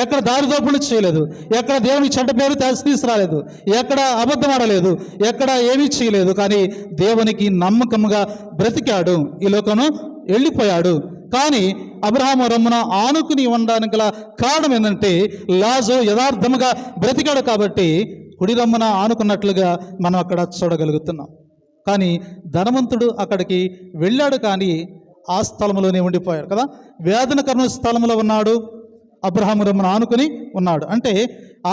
ఎక్కడ దారిదోపులు చేయలేదు, ఎక్కడ దేవుని చెడ్డ పేరు తీసుకురాలేదు, ఎక్కడ అబద్ధం ఆడలేదు, ఎక్కడ ఏమీ చేయలేదు. కానీ దేవునికి నమ్మకంగా బ్రతికాడు, ఈ లోకను వెళ్ళిపోయాడు. కానీ అబ్రహాము రొమ్మున ఆనుకుని ఉండడానికి గల కారణం ఏంటంటే లాజరు యథార్థముగా బ్రతికాడు కాబట్టి కుడి రొమ్మున ఆనుకున్నట్లుగా మనం అక్కడ చూడగలుగుతున్నాం. కానీ ధనవంతుడు అక్కడికి వెళ్ళాడు, కానీ ఆ స్థలంలోనే ఉండిపోయాడు కదా. వేదనకరణ స్థలంలో ఉన్నాడు, అబ్రహాము రొమ్మున ఆనుకుని ఉన్నాడు. అంటే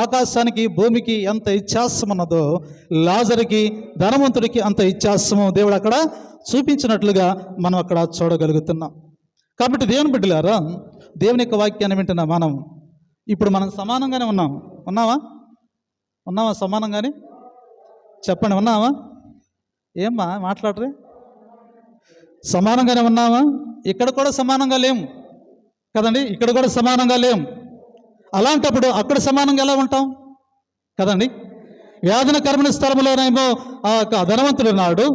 ఆకాశానికి భూమికి ఎంత ఇత్యాసం ఉన్నదో లాజరుకి ధనవంతుడికి అంత ఇత్యాసము దేవుడు అక్కడ చూపించినట్లుగా మనం అక్కడ చూడగలుగుతున్నాం. కాబట్టి దేవుని బిడ్డలారా, దేవుని యొక్క వాక్యాన్ని వింటున్నా మనం ఇప్పుడు మనం సమానంగానే ఉన్నామా? సమానంగానే చెప్పండి, ఉన్నామా? ఏమ్మా మాట్లాడరే? సమానంగానే ఉన్నామా? ఇక్కడ కూడా సమానంగా లేము కదండి, ఇక్కడ కూడా సమానంగా లేము. అలాంటప్పుడు అక్కడ సమానంగా ఎలా ఉంటాం కదండి. వేదనకరమైన స్థలంలోనేమో ధనవంతుడు ఉన్నాడు,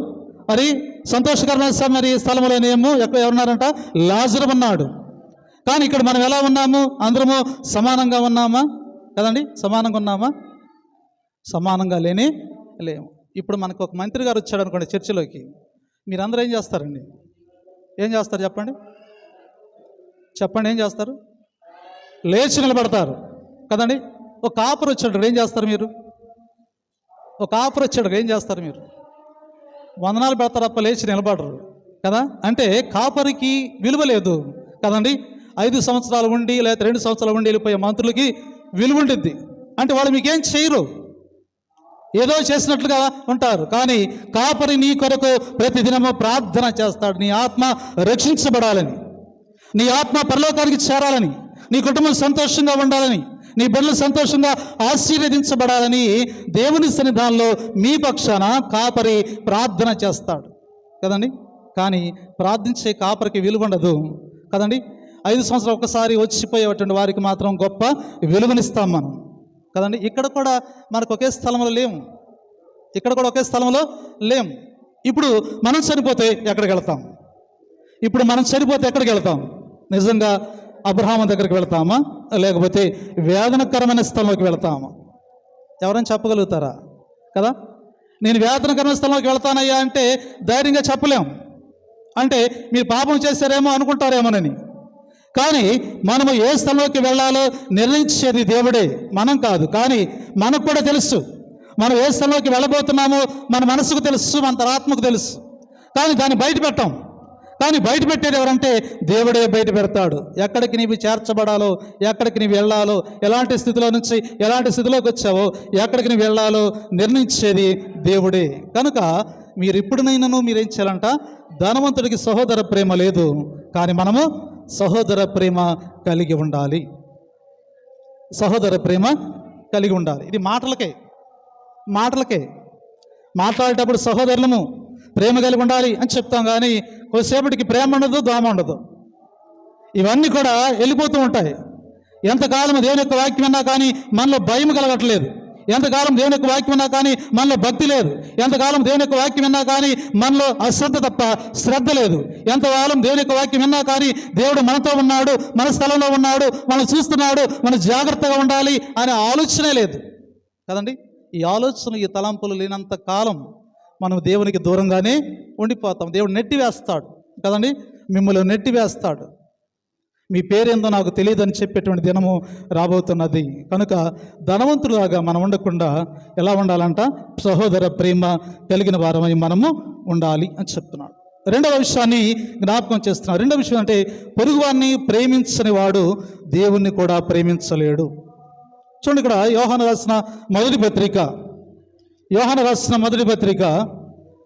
మరి సంతోషకరమైన మరి స్థలంలోనేమో ఎవరున్నారంట, లాజరు ఉన్నాడు. కానీ ఇక్కడ మనం ఎలా ఉన్నాము? అందరము సమానంగా ఉన్నామా కదండి? సమానంగా ఉన్నామా? సమానంగా లేము. ఇప్పుడు మనకు ఒక మంత్రి గారు వచ్చాడు అనుకోండి చర్చిలోకి, మీరందరూ ఏం చేస్తారండి? ఏం చేస్తారు చెప్పండి? ఏం చేస్తారు? లేచి నిలబడతారు కదండి. ఒక కాపరు వచ్చాడు, ఏం చేస్తారు మీరు? ఒక కాపరు వచ్చాడు, ఏం చేస్తారు మీరు? వందనాలు పెడతారు తప్ప లేచి నిలబడరు కదా. అంటే కాపరికి విలువ లేదు కదండి. 5 సంవత్సరాలు ఉండి లేదా 2 సంవత్సరాలు ఉండి వెళ్ళిపోయే మంత్రులకి విలువ ఉంటుంది. అంటే వాళ్ళు మీకేం చేయరు, ఏదో చేసినట్లుగా ఉంటారు. కానీ కాపరి నీ కొరకు ప్రతిదినము ప్రార్థన చేస్తాడు, నీ ఆత్మ రక్షించబడాలని, నీ ఆత్మ పరలోకానికి చేరాలని, నీ కుటుంబం సంతోషంగా ఉండాలని, నీ బిడ్డలు సంతోషంగా ఆశీర్వదించబడాలని దేవుని సన్నిధానంలో మీ పక్షాన కాపరి ప్రార్థన చేస్తాడు కదండి. కానీ ప్రార్థించే కాపరికి విలువ ఉండదు కదండి. 5 సంవత్సరాలు ఒకసారి వచ్చిపోయేటువంటి వారికి మాత్రం గొప్ప విలువనిస్తాం మనం కదండి. ఇక్కడ కూడా మనకు ఒకే స్థలంలో లేము, ఇప్పుడు మనం చనిపోతే ఎక్కడికి వెళ్తాం? నిజంగా అబ్రహాము దగ్గరికి వెళ్తామా, లేకపోతే వేదనకరమైన స్థలంలోకి వెళ్తామా? ఎవరైనా చెప్పగలుగుతారా కదా? నేను వేదనకరమైన స్థలంలోకి వెళ్తానయ్యా అంటే ధైర్యంగా చెప్పలేం. అంటే మీరు పాపం చేశారేమో అనుకుంటారేమోనని. కానీ మనము ఏ స్థలంలోకి వెళ్ళాలో నిర్ణయించేది దేవుడే, మనం కాదు. కానీ మనకు కూడా తెలుసు మనం ఏ స్థలంలోకి వెళ్ళబోతున్నామో మన మనసుకు తెలుసు, మన ఆత్మకు తెలుసు. కానీ దాన్ని బయట పెట్టాం. కానీ బయట పెట్టేది ఎవరంటే దేవుడే బయట పెడతాడు. ఎక్కడికి నీవు చేర్చబడాలో, ఎక్కడికి నీవు వెళ్ళాలో, ఎలాంటి స్థితిలో నుంచి ఎలాంటి స్థితిలోకి వచ్చావో, ఎక్కడికి నీవు వెళ్ళాలో నిర్ణయించేది దేవుడే. కనుక మీరు ఇప్పుడునైనాను మీరేం చేయాలంట, ధనవంతుడికి సహోదర ప్రేమ లేదు, కానీ మనము సహోదర ప్రేమ కలిగి ఉండాలి. సహోదర ప్రేమ కలిగి ఉండాలి. ఇది మాటలకే మాట్లాడేటప్పుడు సహోదరులము ప్రేమ కలిగి ఉండాలి అని చెప్తాం, కానీ కొద్దిసేపటికి ప్రేమ ఉండదు, దోమ ఉండదు. ఇవన్నీ కూడా వెళ్ళిపోతూ ఉంటాయి. ఎంతకాలం దేవుని యొక్క వాక్యం విన్నా కానీ మనలో భయం కలగట్లేదు. ఎంతకాలం దేవుని యొక్క వాక్యం విన్నా కానీ మనలో భక్తి లేదు. ఎంతకాలం దేవుని యొక్క వాక్యం విన్నా కానీ మనలో అశ్రద్ధ తప్ప శ్రద్ధ లేదు. ఎంతకాలం దేవుని యొక్క వాక్యం విన్నా కానీ దేవుడు మనతో ఉన్నాడు, మన స్థలంలో ఉన్నాడు, మనం చూస్తున్నాడు, మనం జాగ్రత్తగా ఉండాలి అనే ఆలోచనే లేదు కదండి. ఈ ఆలోచన, ఈ తలంపులు లేనంత కాలం మనం దేవునికి దూరంగానే ఉండిపోతాం. దేవుడు నెట్టివేస్తాడు కదండి, మిమ్మల్ని నెట్టివేస్తాడు. మీ పేరేందో నాకు తెలియదని చెప్పేటువంటి దినము రాబోతున్నది. కనుక ధనవంతులాగా మనం ఉండకుండా ఎలా ఉండాలంట, సహోదర ప్రేమ కలిగిన వారమై మనము ఉండాలి అని చెప్తున్నాడు. రెండవ విషయాన్ని జ్ఞాపకం చేస్తున్నాడు. రెండవ విషయం అంటే, పొరుగువాన్ని ప్రేమించని వాడు దేవుణ్ణి కూడా ప్రేమించలేడు. చూడండి, ఇక్కడ యోహాను రాసిన మొదటి పత్రిక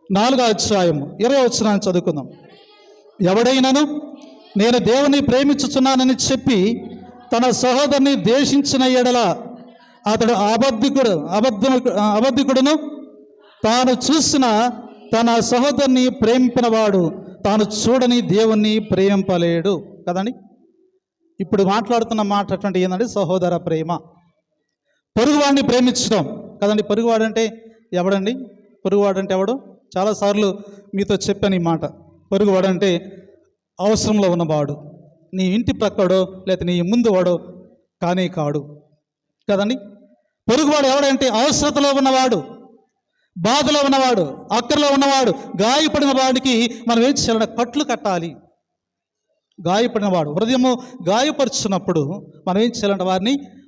4వ అధ్యాయము 20వ వచనాన్ని చదువుకుందాం. ఎవడైనాను నేను దేవుని ప్రేమించుచున్నానని చెప్పి తన సహోదరుని ద్వేషించిన ఎడల అతడు అబద్ధికుడును, తాను చూసిన తన సహోదరుని ప్రేమింపినవాడు తాను చూడని దేవుణ్ణి ప్రేమింపలేడు కదండి. ఇప్పుడు మాట్లాడుతున్న మాట అటువంటి ఏంటంటే సహోదర ప్రేమ, పొరుగువాడిని ప్రేమించడం కదండి. పొరుగువాడంటే ఎవడండి? పొరుగువాడంటే ఎవడు? చాలాసార్లు మీతో చెప్పాను ఈ మాట. పొరుగువాడంటే అవసరంలో ఉన్నవాడు, నీ ఇంటి ప్రక్కడో లేకపోతే నీ ముందు వాడో కానీ కాడు కదండి. పొరుగువాడు ఎవడంటే అవసరతలో ఉన్నవాడు, బాధలో ఉన్నవాడు, అక్కరలో ఉన్నవాడు, గాయపడిన వాడికి మనం ఏం చేయాలంటే కట్లు కట్టాలి. గాయపడిన వాడు హృదయము గాయపరుచున్నప్పుడు మనం ఏం చేయాలంటే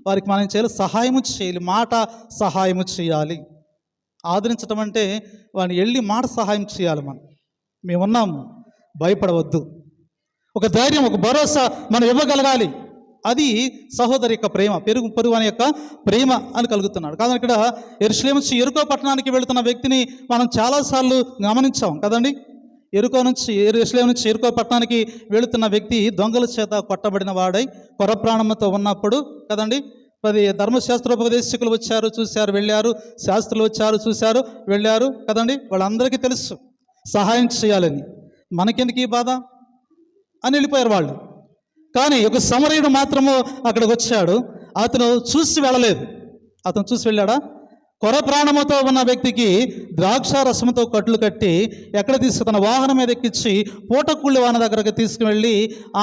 వారికి మనం చేయాలి, సహాయము చేయాలి, మాట సహాయము చేయాలి. ఆదరించడం అంటే వాడిని వెళ్ళి మాట సహాయం చేయాలి. మేమున్నాము, భయపడవద్దు, ఒక ధైర్యం, ఒక భరోసా మనం ఇవ్వగలగాలి. అది సహోదరి యొక్క ప్రేమ, పొరుగు అనే యొక్క ప్రేమ అని కలుగుతున్నాడు. కానీ ఇక్కడ యెరూషలేము నుంచి యెరికో పట్టణానికి వెళుతున్న వ్యక్తిని మనం చాలాసార్లు గమనించాం కదండి. యెరూషలేము నుంచి యెరికో పట్టణానికి వెళుతున్న వ్యక్తి దొంగల చేత కొట్టబడిన వాడై కొర ప్రాణంతో ఉన్నప్పుడు కదండి, 10 ధర్మశాస్త్రోపదేశకులు వచ్చారు, చూశారు, వెళ్ళారు. శాస్త్రులు వచ్చారు, చూశారు, వెళ్ళారు కదండి. వాళ్ళందరికీ తెలుసు సహాయం చేయాలని. మనకెందుకు ఈ బాధ అని వెళ్ళిపోయారు వాళ్ళు. కానీ ఒక సమరయుడు మాత్రము అక్కడికి వచ్చాడు. అతను చూసి వెళ్ళలేదు. అతను చూసి వెళ్ళాడా? కొర ప్రాణముతో ఉన్న వ్యక్తికి ద్రాక్ష రసముతో కట్లు కట్టి ఎక్కడ తీసుకు తన వాహనం మీద ఎక్కించి పూటకుళ్ళి వాన దగ్గరకు తీసుకువెళ్ళి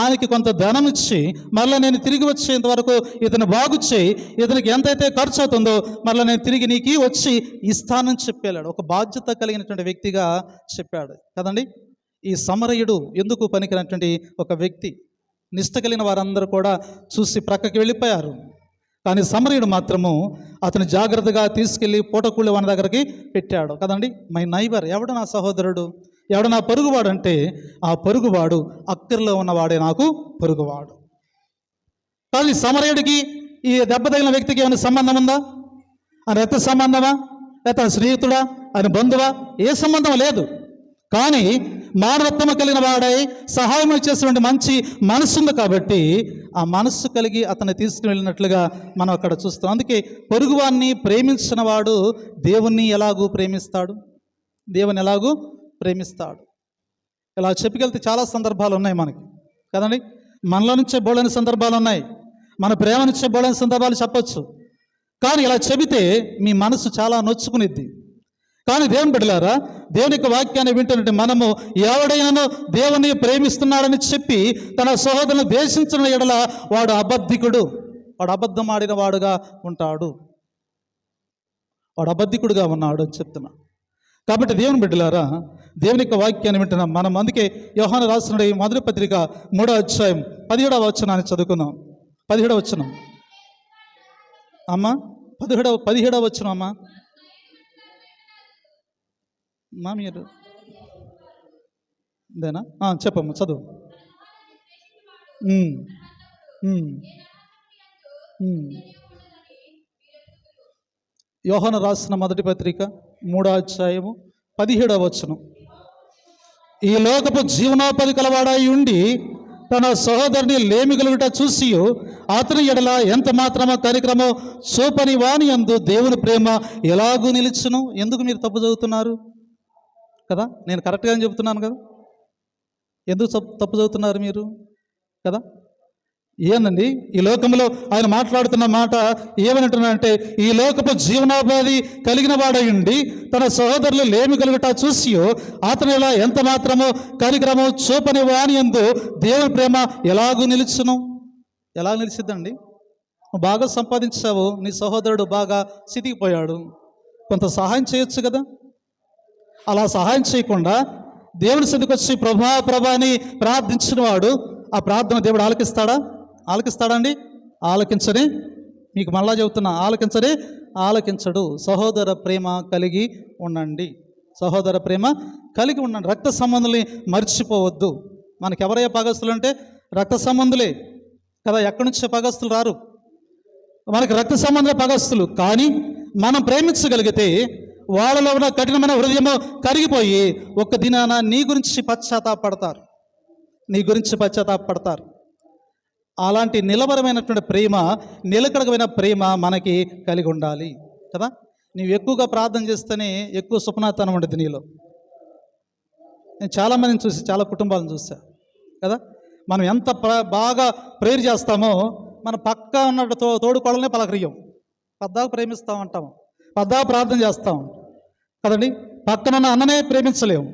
ఆయనకి కొంత ధనం ఇచ్చి మళ్ళీ నేను తిరిగి వచ్చేంత వరకు ఇతను బాగు చేయి, ఇతనికి ఎంతైతే ఖర్చు అవుతుందో మళ్ళీ నేను తిరిగి నీకు వచ్చి ఇస్తానని చెప్పాడు. ఒక బాధ్యత కలిగినటువంటి వ్యక్తిగా చెప్పాడు కదండి. ఈ సమరయుడు ఎందుకు పనికినటువంటి ఒక వ్యక్తి. నిష్ట కలిగిన వారందరూ కూడా చూసి ప్రక్కకి వెళ్ళిపోయారు. కానీ సమరయుడు మాత్రము అతను జాగ్రత్తగా తీసుకెళ్ళి పూటకూళ్ళి వాని దగ్గరికి పెట్టాడు కదండి. మై నైబర్, ఎవడు నా సహోదరుడు, ఎవడు నా పొరుగువాడు అంటే ఆ పొరుగువాడు అక్కర్లో ఉన్నవాడే నాకు పొరుగువాడు. కానీ సమరయుడికి ఈ దెబ్బ తగిలిన వ్యక్తికి ఏమైనా సంబంధం ఉందా? ఆయన రక్త సంబంధమా, లేకపోతే స్నేహితుడా, ఆయన బంధువా? ఏ సంబంధం లేదు. కానీ మానవత్వం కలిగిన వాడై సహాయం చేసేటువంటి మంచి మనసు ఉంది కాబట్టి ఆ మనస్సు కలిగి అతన్ని తీసుకుని వెళ్ళినట్లుగా మనం అక్కడ చూస్తాం. అందుకే పొరుగువాన్ని ప్రేమించిన వాడు దేవుణ్ణి ఎలాగూ ప్రేమిస్తాడు, దేవుని ఎలాగూ ప్రేమిస్తాడు. ఇలా చెప్పుకెళ్తే చాలా సందర్భాలు ఉన్నాయి మనకి కదండి. మనలో నుంచే బోళని సందర్భాలు ఉన్నాయి, మన ప్రేమ నుంచే బోళని సందర్భాలు చెప్పచ్చు. కానీ ఇలా చెబితే మీ మనసు చాలా నొచ్చుకునిద్ది. కానీ దేవుని బిడ్డలారా, దేవుని యొక్క వాక్యాన్ని వింటున్నట్టు మనము ఎవడైనానో దేవుని ప్రేమిస్తున్నాడని చెప్పి తన సహోదరుని ద్వేషించిన ఎడల వాడు అబద్ధికుడు, వాడు అబద్ధం ఆడిన వాడుగా ఉంటాడు, వాడు అబద్ధికుడుగా ఉన్నాడు అని చెప్తున్నా. కాబట్టి దేవుని బిడ్డలారా, దేవుని యొక్క వాక్యాన్ని వింటున్నాం మనం. అందుకే యోహాను రాసిన ఈ మొదటి పత్రిక 3వ అధ్యాయం 17వ వచనాన్ని చదువుకుందాం. 17వ వచనం అమ్మా, 17వ వచనం అమ్మా. మీరు ఇదేనా చెప్పమ్మా చదువు. ఉమ్, ఉమ్, ఉమ్. యోహాను రాసిన మొదటి పత్రిక 3వ అధ్యాయము 17వ వచనం. ఈ లోకపు జీవనోపాధి కలవాడై ఉండి తన సహోదరుని లేమి కలుగుట చూసి అతని ఎడల ఎంత మాత్రమో కనికరమో చూపని వాని యందు దేవుని ప్రేమ ఎలాగూ నిలుచును. ఎందుకు మీరు తప్పు చదువుతున్నారు కదా? నేను కరెక్ట్గానే చెబుతున్నాను కదా? ఎందుకు తప్పు చదువుతున్నారు మీరు కదా? ఏనండి ఈ లోకంలో ఆయన మాట్లాడుతున్న మాట ఏమనంటున్నాడంటే, ఈ లోకపు జీవనోపాధి కలిగిన వాడయుండి తన సహోదరులు లేమి కలుగుట చూసి అతను ఇలా ఎంత మాత్రమో కనికరమో చూపని వాని యందు దేవుని ప్రేమ ఎలాగూ నిలుచును. ఎలా నిలిచిద్దండి? నువ్వు బాగా సంపాదించావు, నీ సహోదరుడు బాగా సితికిపోయాడు, కొంత సహాయం చేయొచ్చు కదా? అలా సహాయం చేయకుండా దేవుని సన్నిధికి వచ్చి ప్రభా అని ప్రార్థించిన వాడు ఆ ప్రార్థన దేవుడు ఆలకిస్తాడండి? ఆలకించని. మీకు మళ్ళా చెబుతున్నా, ఆలకించడు. సహోదర ప్రేమ కలిగి ఉండండి. సహోదర ప్రేమ కలిగి ఉండండి. రక్త సంబంధుల్ని మర్చిపోవద్దు. మనకి ఎవరయ్యా పగస్తులు అంటే రక్త సంబంధులే కదా. ఎక్కడి నుంచే పగస్తులు రారు, మనకి రక్త సంబంధుల పగస్తులు. కానీ మనం ప్రేమించగలిగితే వాళ్ళలో ఉన్న కఠినమైన హృదయము కరిగిపోయి ఒక్క దినాన నీ గురించి పశ్చాత్తాపడతారు. అలాంటి నిలబరమైనటువంటి ప్రేమ, నిలకడమైన ప్రేమ మనకి కలిగి ఉండాలి కదా. నీవు ఎక్కువగా ప్రార్థన చేస్తేనే ఎక్కువ సుపనాతనం ఉండేది నీలో. నేను చాలామందిని చూసి, చాలా కుటుంబాలను చూసా కదా. మనం ఎంత బాగా ప్రేయర్ చేస్తామో మన పక్క ఉన్న తోడుకోళ్ళనే పలకరియం. పద్దాకు ప్రేమిస్తామంటాము, పద్దాకు ప్రార్థన చేస్తాం కదండి. పక్కనున్న అన్ననే ప్రేమించలేము.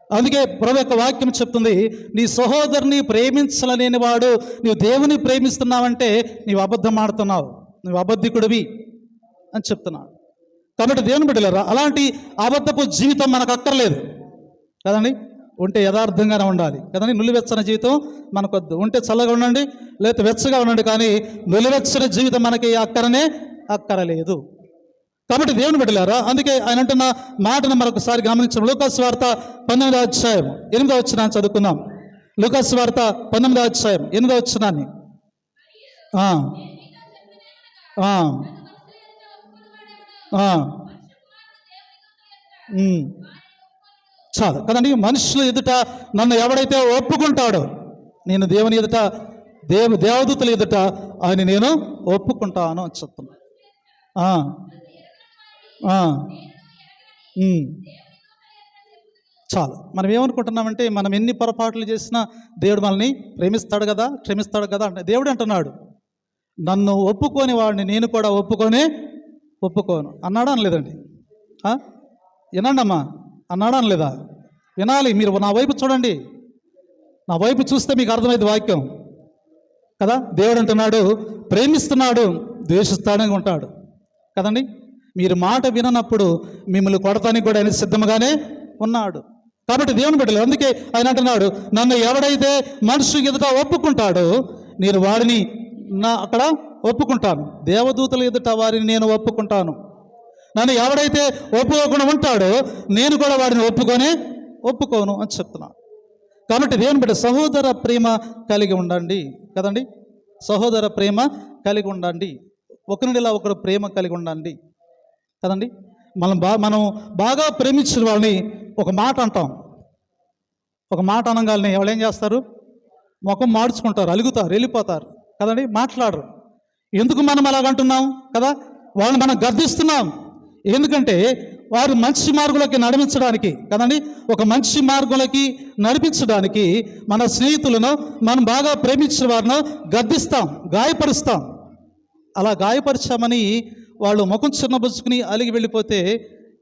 అందుకే ప్రభు యొక్క వాక్యం చెప్తుంది, నీ సహోదరుని ప్రేమించలేని వాడు నీవు దేవుని ప్రేమిస్తున్నావంటే నీవు అబద్ధం ఆడుతున్నావు, నువ్వు అబద్ధికుడివి అని చెప్తున్నావు. కాబట్టి దేవుని బిడ్డలారా, అలాంటి అబద్ధపు జీవితం మనకు అక్కర్లేదు కదండి. ఉంటే యథార్థంగానే ఉండాలి కదండి. నులివెచ్చని జీవితం మనకొద్దు. ఉంటే చల్లగా ఉండండి, లేకపోతే వెచ్చగా ఉండండి, కానీ నులివెచ్చని జీవితం మనకి అక్కరలేదు. కాబట్టి దేవుని బిడ్డలారా, అందుకే ఆయన అంటున్న మాటను మరొకసారి గమనించాం. లూకాసు వార్త 19వ అధ్యాయం 8వ వచనాన్ని చదువుకుందాం. లూకాసు వార్త 19వ అధ్యాయం 8వ వచనాన్ని. చాలు కదండి. మనుషుల ఎదుట నన్ను ఎవడైతే ఒప్పుకుంటాడో, నేను దేవుని ఎదుట దేవదూతల ఎదుట ఆయన నేను ఒప్పుకుంటాను అని చెప్తున్నా. చాలు. మనం ఏమనుకుంటున్నామంటే, మనం ఎన్ని పొరపాట్లు చేసినా దేవుడు మనల్ని ప్రేమిస్తాడు కదా, క్షమిస్తాడు కదా అంటే దేవుడు అంటున్నాడు, నన్ను ఒప్పుకోని వాడిని నేను కూడా ఒప్పుకోను అన్నాడా అనలేదండి? వినండి అమ్మా, అన్నాడా అనలేదా? వినాలి. మీరు నా వైపు చూడండి, నా వైపు చూస్తే మీకు అర్థమైంది వాక్యం కదా. దేవుడు అంటున్నాడు, ప్రేమిస్తున్నాడు, ద్వేషిస్తాడని ఉంటాడు కదండి. మీరు మాట విననప్పుడు మిమ్మల్ని కొడతానికి కూడా ఆయన సిద్ధంగానే ఉన్నాడు. కాబట్టి దేవుని బిడ్డలు, అందుకే ఆయన అంటున్నాడు, నన్ను ఎవడైతే మనుషు ఎదుట ఒప్పుకుంటాడో నేను వారిని అక్కడ ఒప్పుకుంటాను, దేవదూతల ఎదుట వారిని నేను ఒప్పుకుంటాను. నన్ను ఎవడైతే ఒప్పుకోకుండా ఉంటాడో నేను కూడా వాడిని ఒప్పుకోను అని చెప్తున్నాను. కాబట్టి దేవుని బిడ్డ, సహోదర ప్రేమ కలిగి ఉండండి కదండి. సహోదర ప్రేమ కలిగి ఉండండి. ఒకరినిలా ఒకరు ప్రేమ కలిగి ఉండండి కదండి. మనం బాగా ప్రేమించిన వాళ్ళని ఒక మాట అంటాం. ఒక మాట అనగానే వాళ్ళు ఏం చేస్తారు? ముఖం మార్చుకుంటారు, అలుగుతారు, వెళ్ళిపోతారు కదండి, మాట్లాడరు. ఎందుకు మనం అలాగంటున్నాం కదా? వాళ్ళని మనం గర్దిస్తున్నాం. ఎందుకంటే వారు మంచి మార్గంలోకి నడిపించడానికి కదండి, ఒక మంచి మార్గంలోకి నడిపించడానికి మన స్నేహితులను, మనం బాగా ప్రేమించిన వారిని గర్దిస్తాం, గాయపరుస్తాం. అలా గాయపరిచామని వాళ్ళు ముఖం చిన్నబుచ్చుకుని అలిగి వెళ్ళిపోతే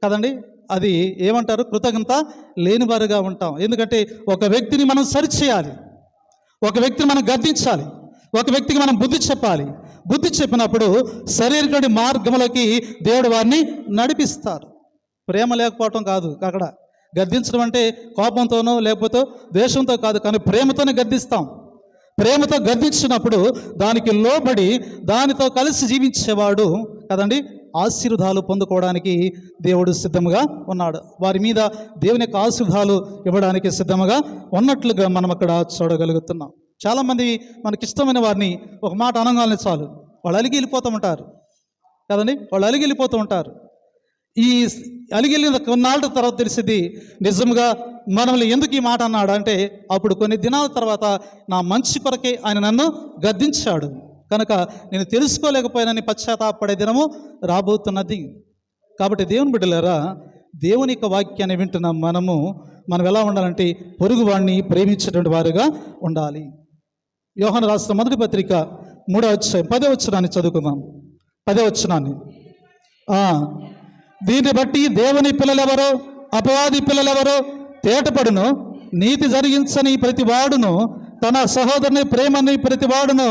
కదండి, అది ఏమంటారు? కృతజ్ఞత లేనివారుగా ఉంటాం. ఎందుకంటే ఒక వ్యక్తిని మనం సరిచేయాలి, ఒక వ్యక్తిని మనం గద్దించాలి, ఒక వ్యక్తికి మనం బుద్ధి చెప్పాలి. బుద్ధి చెప్పినప్పుడు సరైనటువంటి మార్గంలోకి దేవుడు వారిని నడిపిస్తారు. ప్రేమ లేకపోవటం కాదు అక్కడ. గద్దించడం అంటే కోపంతోనో లేకపోతే ద్వేషంతో కాదు, కానీ ప్రేమతోనే గద్దిస్తాం. ప్రేమతో గద్దించినప్పుడు దానికి లోబడి దానితో కలిసి జీవించేవాడు కదండి ఆశీర్వాదాలు పొందుకోవడానికి దేవుడు సిద్ధంగా ఉన్నాడు. వారి మీద దేవుని యొక్క ఆశీర్వాదాలు ఇవ్వడానికి సిద్ధంగా ఉన్నట్లుగా మనం అక్కడ చూడగలుగుతున్నాం. చాలామంది మనకిష్టమైన వారిని ఒక మాట అనగానే చాలు వాళ్ళు అలిగి వెళ్ళిపోతూ ఉంటారు కదండి. వాళ్ళు అలిగి వెళ్ళిపోతూ ఉంటారు. ఈ అలిగిలిన కొన్నాళ్ళ తర్వాత తెలిసింది నిజంగా మనల్ని ఎందుకు ఈ మాట అన్నాడు అంటే, అప్పుడు కొన్ని దినాల తర్వాత నా మంచి కొరకే ఆయన నన్ను గద్దించాడు కనుక నేను తెలుసుకోలేకపోయినని పశ్చాత్తాపడే దినము రాబోతున్నది. కాబట్టి దేవుని బిడ్డలారా, దేవుని యొక్క వాక్యాన్ని వింటున్న మనం ఎలా ఉండాలంటే పొరుగువాడిని ప్రేమించేటువంటి వారుగా ఉండాలి. యోహాను రాసిన మొదటి పత్రిక 3వ అధ్యాయం 10వ వచనాన్ని చదువుకుందాం. 10వ వచనాన్ని, దీన్ని బట్టి దేవుని పిల్లలెవరో అపవాది పిల్లలెవరో తేటపడును. నీతి జరిగించని ప్రతివాడును తన సహోదరుని ప్రేమని ప్రతివాడును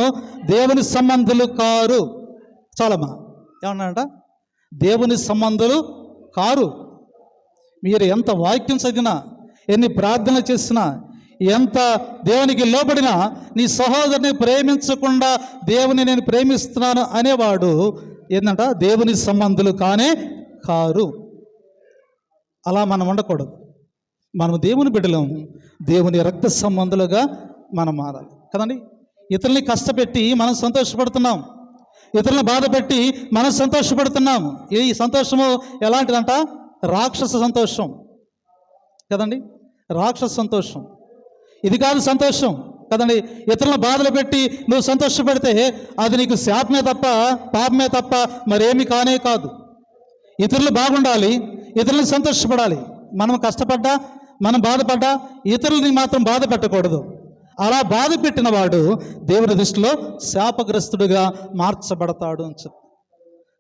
దేవుని సంబంధులు కారు. చాలమ్మా, ఏమన్నాడ? దేవుని సంబంధులు కారు. మీరు ఎంత వాక్యం చదివినా, ఎన్ని ప్రార్థనలు చేసినా, ఎంత దేవునికి లోబడినా, నీ సహోదరుని ప్రేమించకుండా దేవుని నేను ప్రేమిస్తున్నాను అనేవాడు ఏంటంట? దేవుని సంబంధులు కానే కారు. అలా మనం ఉండకూడదు. మనం దేవుని బిడ్డలం, దేవుని రక్త సంబంధులుగా మనం మారాలి కదండి. ఇతరుల్ని కష్టపెట్టి మనం సంతోషపడుతున్నాం, ఇతరులను బాధ పెట్టి మనం సంతోషపడుతున్నాం. ఈ సంతోషము ఎలాంటిదంట? రాక్షస సంతోషం కదండి, రాక్షస సంతోషం. ఇది కాదు సంతోషం కదండి. ఇతరులను బాధలు పెట్టి నువ్వు సంతోషపడితే అది నీకు శాపమే తప్ప పాపమే తప్ప మరేమి కానే కాదు. ఇతరులు బాగుండాలి, ఇతరులను సంతోషపడాలి. మనం కష్టపడ్డా, మనం బాధపడ్డా ఇతరులని మాత్రం బాధ పెట్టకూడదు. అలా బాధ పెట్టిన వాడు దేవుని దృష్టిలో శాపగ్రస్తుడిగా మార్చబడతాడు అని చెప్పి.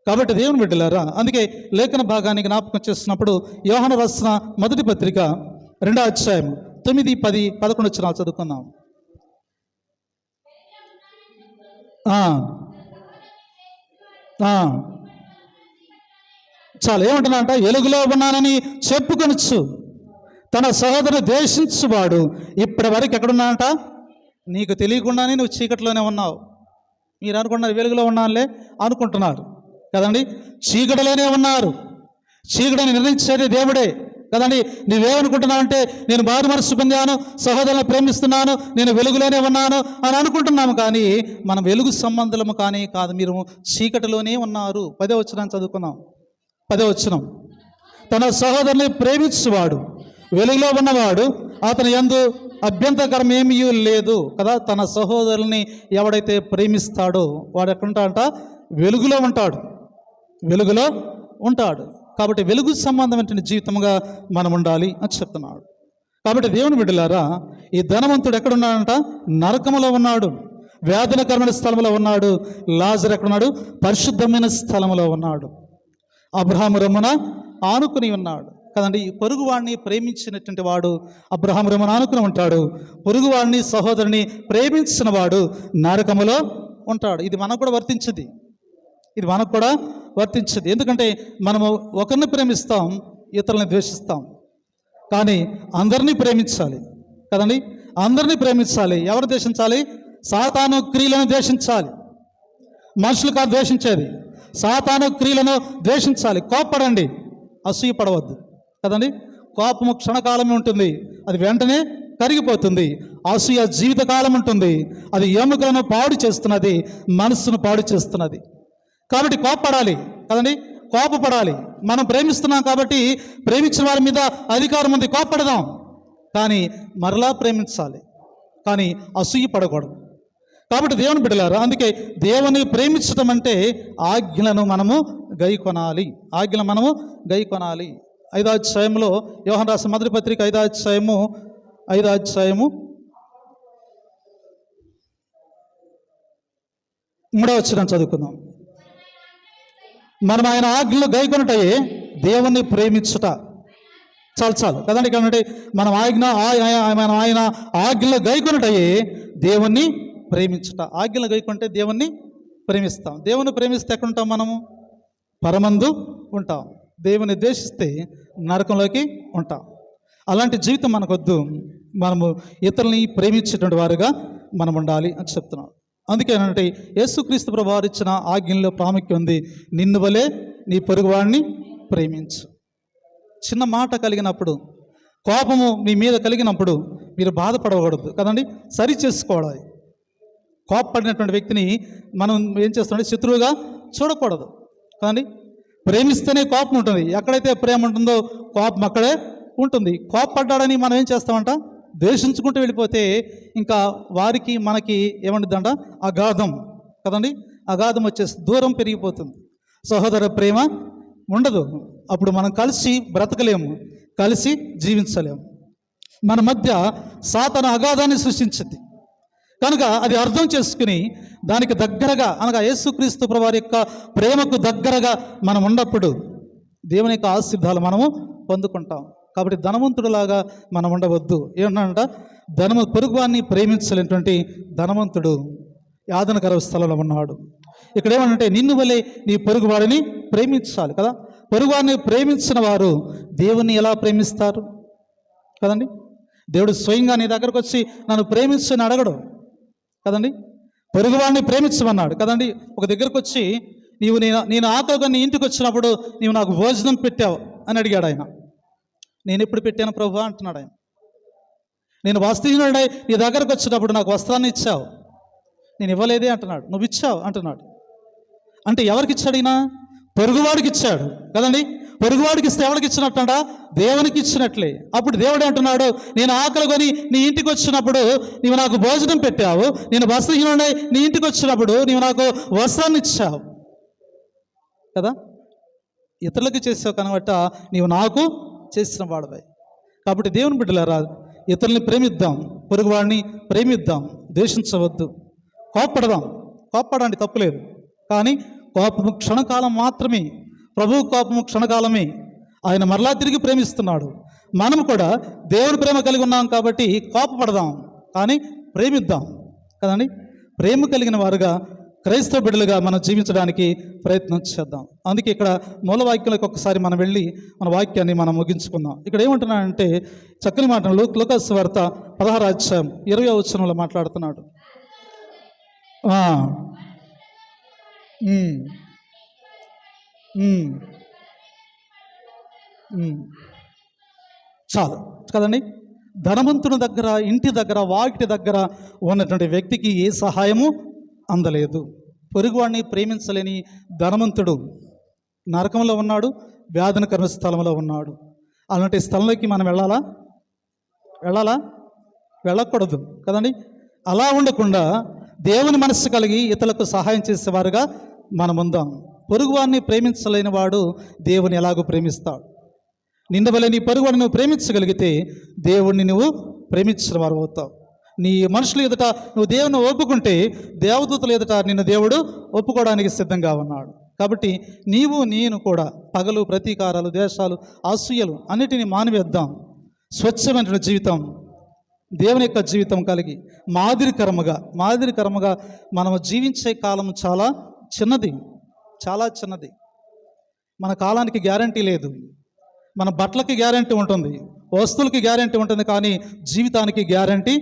కాబట్టి దేవుని బిడ్డలారా, అందుకే లేఖన భాగాన్ని జ్ఞాపకం చేస్తున్నప్పుడు యోహాను రాసిన మొదటి పత్రిక 2వ అధ్యాయం 9, 10, 11 వచనాలు చదువుకుందాం. చాలా ఏమంటున్నానంట? ఎలుగులో ఉన్నానని చెప్పుకొనొచ్చు తన సహోదరుని ద్వేషించువాడు ఇప్పటి వరకు ఎక్కడున్నానంట? నీకు తెలియకుండానే నువ్వు చీకటిలోనే ఉన్నావు. మీరు అనుకున్నారు వెలుగులో ఉన్నానులే అనుకుంటున్నారు కదండి. చీకటిలోనే ఉన్నారు. చీకటిని నిర్ణయించేది దేవుడే కదండి. నువ్వేమనుకుంటున్నావు అంటే, నేను మారు మనసు పొందాను, సహోదరులను ప్రేమిస్తున్నాను, నేను వెలుగులోనే ఉన్నాను అని అనుకుంటున్నాము. కానీ మనం వెలుగు సంబంధులము కానీ కాదు, మీరు చీకటిలోనే ఉన్నారు. 10వ వచనాన్ని చదువుకున్నాం. 10వ వచనం, తన సహోదరుని ప్రేమించువాడు వెలుగులో ఉన్నవాడు అతని యందు అభ్యంతరకరం ఏమీ లేదు కదా. తన సహోదరుల్ని ఎవడైతే ప్రేమిస్తాడో వాడు ఎక్కడుంటాడంట? వెలుగులో ఉంటాడు, వెలుగులో ఉంటాడు. కాబట్టి వెలుగు సంబంధమైన జీవితంగా మనం ఉండాలి అని చెప్తున్నాడు. కాబట్టి దేవుని బిడ్డలారా, ఈ ధనవంతుడు ఎక్కడున్నాడంట? నరకములో ఉన్నాడు, వేదనకరమైన స్థలంలో ఉన్నాడు. లాజరు ఎక్కడున్నాడు? పరిశుద్ధమైన స్థలంలో ఉన్నాడు. అబ్రహాము రొమ్మున ఆనుకుని ఉన్నాడు కదండి. పొరుగువాడిని ప్రేమించినటువంటి వాడు అబ్రహాము రొమ్మున ఆనుకుని ఉంటాడు. పొరుగువాడిని సహోదరుని ప్రేమించిన వాడు నరకములో ఉంటాడు. ఇది మనకు కూడా వర్తించింది, ఇది మనకు కూడా వర్తించదు. ఎందుకంటే మనము ఒకరిని ప్రేమిస్తాం, ఇతరులని ద్వేషిస్తాం. కానీ అందరినీ ప్రేమించాలి కదండి, అందరినీ ప్రేమించాలి. ఎవరు ద్వేషించాలి? సాతాను క్రియలను ద్వేషించాలి. మనుషులు కాదు ద్వేషించేది, సాతాను క్రియలను ద్వేషించాలి. కోప్పడండి, అసూయపడవద్దు కదండి. కోపము క్షణకాలమే ఉంటుంది, అది వెంటనే కరిగిపోతుంది. అసూయ జీవితకాలం ఉంటుంది, అది ఎముకలను పాడు చేస్తున్నది, మనస్సును పాడు చేస్తున్నది. కాబట్టి కోప్పడాలి కదండి, కోపపడాలి. మనం ప్రేమిస్తున్నాం కాబట్టి ప్రేమించిన వారి మీద అధికారం ఉంది, కోప్పడదాం. కానీ మరలా ప్రేమించాలి, కానీ అసూయ పడకూడదు. కాబట్టి దేవుని బిడ్డలారా, అందుకే దేవుని ప్రేమించడం అంటే ఆజ్ఞలను మనము గైకొనాలి, ఆజ్ఞలను మనము గైకొనాలి. 5వ అధ్యాయంలో యోహాను రాసిన మొదటి పత్రిక 5వ అధ్యాయము 3వ వచనం చదువుకుందాం. మనం ఆయన ఆజ్ఞలు గైకొనుటయే దేవుణ్ణి ప్రేమించుట. చాలు కదండి. ఇక్కడ మనం ఆయన ఆజ్ఞలు గైకొనుటయే దేవుణ్ణి ప్రేమించుట. ఆజ్ఞలు గైకొంటే దేవుణ్ణి ప్రేమిస్తాం. దేవుని ప్రేమిస్తే ఎక్కడ ఉంటాం? మనము పరమందు ఉంటాం. దేవుని ద్వేషిస్తే నరకంలోకి ఉంటాం. అలాంటి జీవితం మనకొద్దు. మనము ఇతరులని ప్రేమించేటువంటి వారుగా మనం ఉండాలి అని చెప్తున్నాం. అందుకేనంటే యేసుక్రీస్తు ప్రభువు వారు ఇచ్చిన ఆజ్ఞల్లో ప్రాముఖ్యం ఉంది. నిన్ను వలే నీ పొరుగువాడిని ప్రేమించు. చిన్న మాట కలిగినప్పుడు, కోపము మీ మీద కలిగినప్పుడు మీరు బాధపడకూడదు కదండి, సరి చేసుకోవాలి. కోపపడినటువంటి వ్యక్తిని మనం ఏం చేస్తామంటే శత్రువుగా చూడకూడదు కదండి. ప్రేమిస్తేనే కోపం ఉంటుంది. ఎక్కడైతే ప్రేమ ఉంటుందో కోపం అక్కడే ఉంటుంది. కోపపడ్డాడని మనం ఏం చేస్తామంట, ద్వేషించుకుంటూ వెళ్ళిపోతే ఇంకా వారికి మనకి ఏమంటుందంట, అగాధం కదండి. అగాధం వచ్చేసి దూరం పెరిగిపోతుంది. సహోదర ప్రేమ ఉండదు. అప్పుడు మనం కలిసి బ్రతకలేము, కలిసి జీవించలేము. మన మధ్య సాతాను అగాధాన్ని సృష్టించింది కనుక అది అర్థం చేసుకుని దానికి దగ్గరగా అనగా యేసుక్రీస్తు ప్రభువారి యొక్క ప్రేమకు దగ్గరగా మనం ఉన్నప్పుడు దేవుని యొక్క ఆశీర్వాదాలు మనము పొందుకుంటాం. కాబట్టి ధనవంతుడులాగా మనం ఉండవద్దు. ఏమన్నాడంట, పొరుగువాన్ని ప్రేమించలేనటువంటి ధనవంతుడు యాతనకర స్థలంలో ఉన్నాడు. ఇక్కడ ఏమనంటే నిన్ను వలె నీ పొరుగువాడిని ప్రేమించాలి కదా. పొరుగువాడిని ప్రేమించిన వారు దేవుణ్ణి ఎలా ప్రేమిస్తారు కదండి. దేవుడు స్వయంగా నీ దగ్గరకు వచ్చి నన్ను ప్రేమించని అడగడు కదండి. పొరుగువాడిని ప్రేమించమన్నాడు కదండి. ఒక దగ్గరకు వచ్చి నేను ఆకలిగా నీ ఇంటికి వచ్చినప్పుడు నీవు నాకు భోజనం పెట్టావు అని అడిగాడు ఆయన. నేను ఎప్పుడు పెట్టాను ప్రభు అంటున్నాడు ఆయన. నేను వస్త్రహీనుడై నీ దగ్గరకు వచ్చినప్పుడు నాకు వస్త్రాన్ని ఇచ్చావు, నేను ఇవ్వలేదే అంటున్నాడు. నువ్వు ఇచ్చావు అంటున్నాడు. అంటే ఎవరికి ఇచ్చాడు ఈయన? పొరుగువాడికి ఇచ్చాడు కదండి. పొరుగువాడికి ఇస్తే ఎవరికి ఇచ్చినట్టంట? దేవునికి ఇచ్చినట్లే. అప్పుడు దేవుడు అంటున్నాడు, నేను ఆకలి కొని నీ ఇంటికి వచ్చినప్పుడు నీవు నాకు భోజనం పెట్టావు, నేను వస్త్రహీనుడై నీ ఇంటికి వచ్చినప్పుడు నీవు నాకు వస్త్రాన్ని ఇచ్చావు కదా. ఇతరులకు చేసావు కనబట్ట నీవు నాకు చేసిన వాడవై. కాబట్టి దేవుని బిడ్డలారా, ఇతరుల్ని ప్రేమిద్దాం, పొరుగువాడిని ప్రేమిద్దాం, ద్వేషించవద్దు. కోప్పడండి తప్పులేదు, కానీ కోపము క్షణకాలం మాత్రమే. ప్రభువు కోపము క్షణకాలమే. ఆయన మరలా తిరిగి ప్రేమిస్తున్నాడు. మనం కూడా దేవుని ప్రేమ కలిగి ఉన్నాం కాబట్టి కోపపడదాం, కానీ ప్రేమిద్దాం కదండి. ప్రేమ కలిగిన వారుగా క్రైస్తవ బిడ్డలుగా మనం జీవించడానికి ప్రయత్నం చేద్దాం. అందుకే ఇక్కడ మూలవాక్యాలకు ఒకసారి మనం వెళ్ళి మన వాక్యాన్ని మనం ముగించుకుందాం. ఇక్కడ ఏమంటున్నాడంటే చక్కని మాటలు లూకాసు వార్త 16వ అధ్యాయం 20వ వచనంలో మాట్లాడుతున్నాడు. చాలు కదండి. ధనవంతుని దగ్గర, ఇంటి దగ్గర, వాకిటి దగ్గర ఉన్నటువంటి వ్యక్తికి ఏ సహాయము అందలేదు. పొరుగువాడిని ప్రేమించలేని ధనవంతుడు నరకంలో ఉన్నాడు, వ్యాధనకర స్థలంలో ఉన్నాడు. అలాంటి స్థలంలోకి మనం వెళ్ళాలా? వెళ్ళకూడదు కదండి. అలా ఉండకుండా దేవుని మనస్సు కలిగి ఇతరులకు సహాయం చేసేవారుగా మనం ఉందాం. పొరుగువాడిని ప్రేమించలేని వాడు దేవుని ఎలాగో ప్రేమిస్తాడు. నిన్న వల్ల నీ పొరుగువాడిని నువ్వు ప్రేమించగలిగితే దేవుణ్ణి నువ్వు ప్రేమించిన వారు అవుతావు. నీ మనుషుల ఎదుట నువ్వు దేవుని ఒప్పుకుంటే దేవదూతల ఎదుట నిన్ను దేవుడు ఒప్పుకోవడానికి సిద్ధంగా ఉన్నాడు. కాబట్టి నేను కూడా పగలు, ప్రతీకారాలు, దేశాలు, అసూయలు అన్నిటినీ మానివేద్దాం. స్వచ్ఛమైన జీవితం, దేవుని యొక్క జీవితం కలిగి మాదిరికరముగా మనము జీవించే కాలం చాలా చిన్నది. మన కాలానికి గ్యారంటీ లేదు. మన బట్టలకి గ్యారంటీ ఉంటుంది, వస్తువులకి గ్యారంటీ ఉంటుంది, కానీ జీవితానికి గ్యారంటీ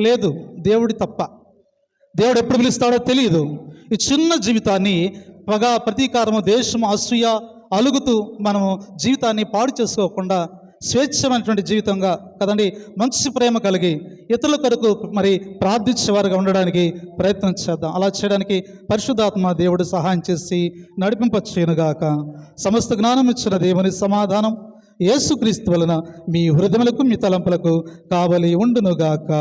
లేదు. దేవుడి తప్ప. దేవుడు ఎప్పుడు పిలుస్తాడో తెలియదు. ఈ చిన్న జీవితాన్ని పగ, ప్రతీకారము, దేశము, అసూయ అలుగుతూ మనము జీవితాన్ని పాడు చేసుకోకుండా స్వేచ్ఛమైనటువంటి జీవితంగా కదండి, మంచి ప్రేమ కలిగి ఇతరుల కొరకు మరి ప్రార్థించేవారుగా ఉండడానికి ప్రయత్నం చేద్దాం. అలా చేయడానికి పరిశుద్ధాత్మ దేవుడు సహాయం చేసి నడిపింపచేయునుగాక. సమస్త జ్ఞానం ఇచ్చిన దేవుని సమాధానం యేసుక్రీస్తు వలన మీ హృదయములకు, మీ తలంపులకు కావలి ఉండునుగాక.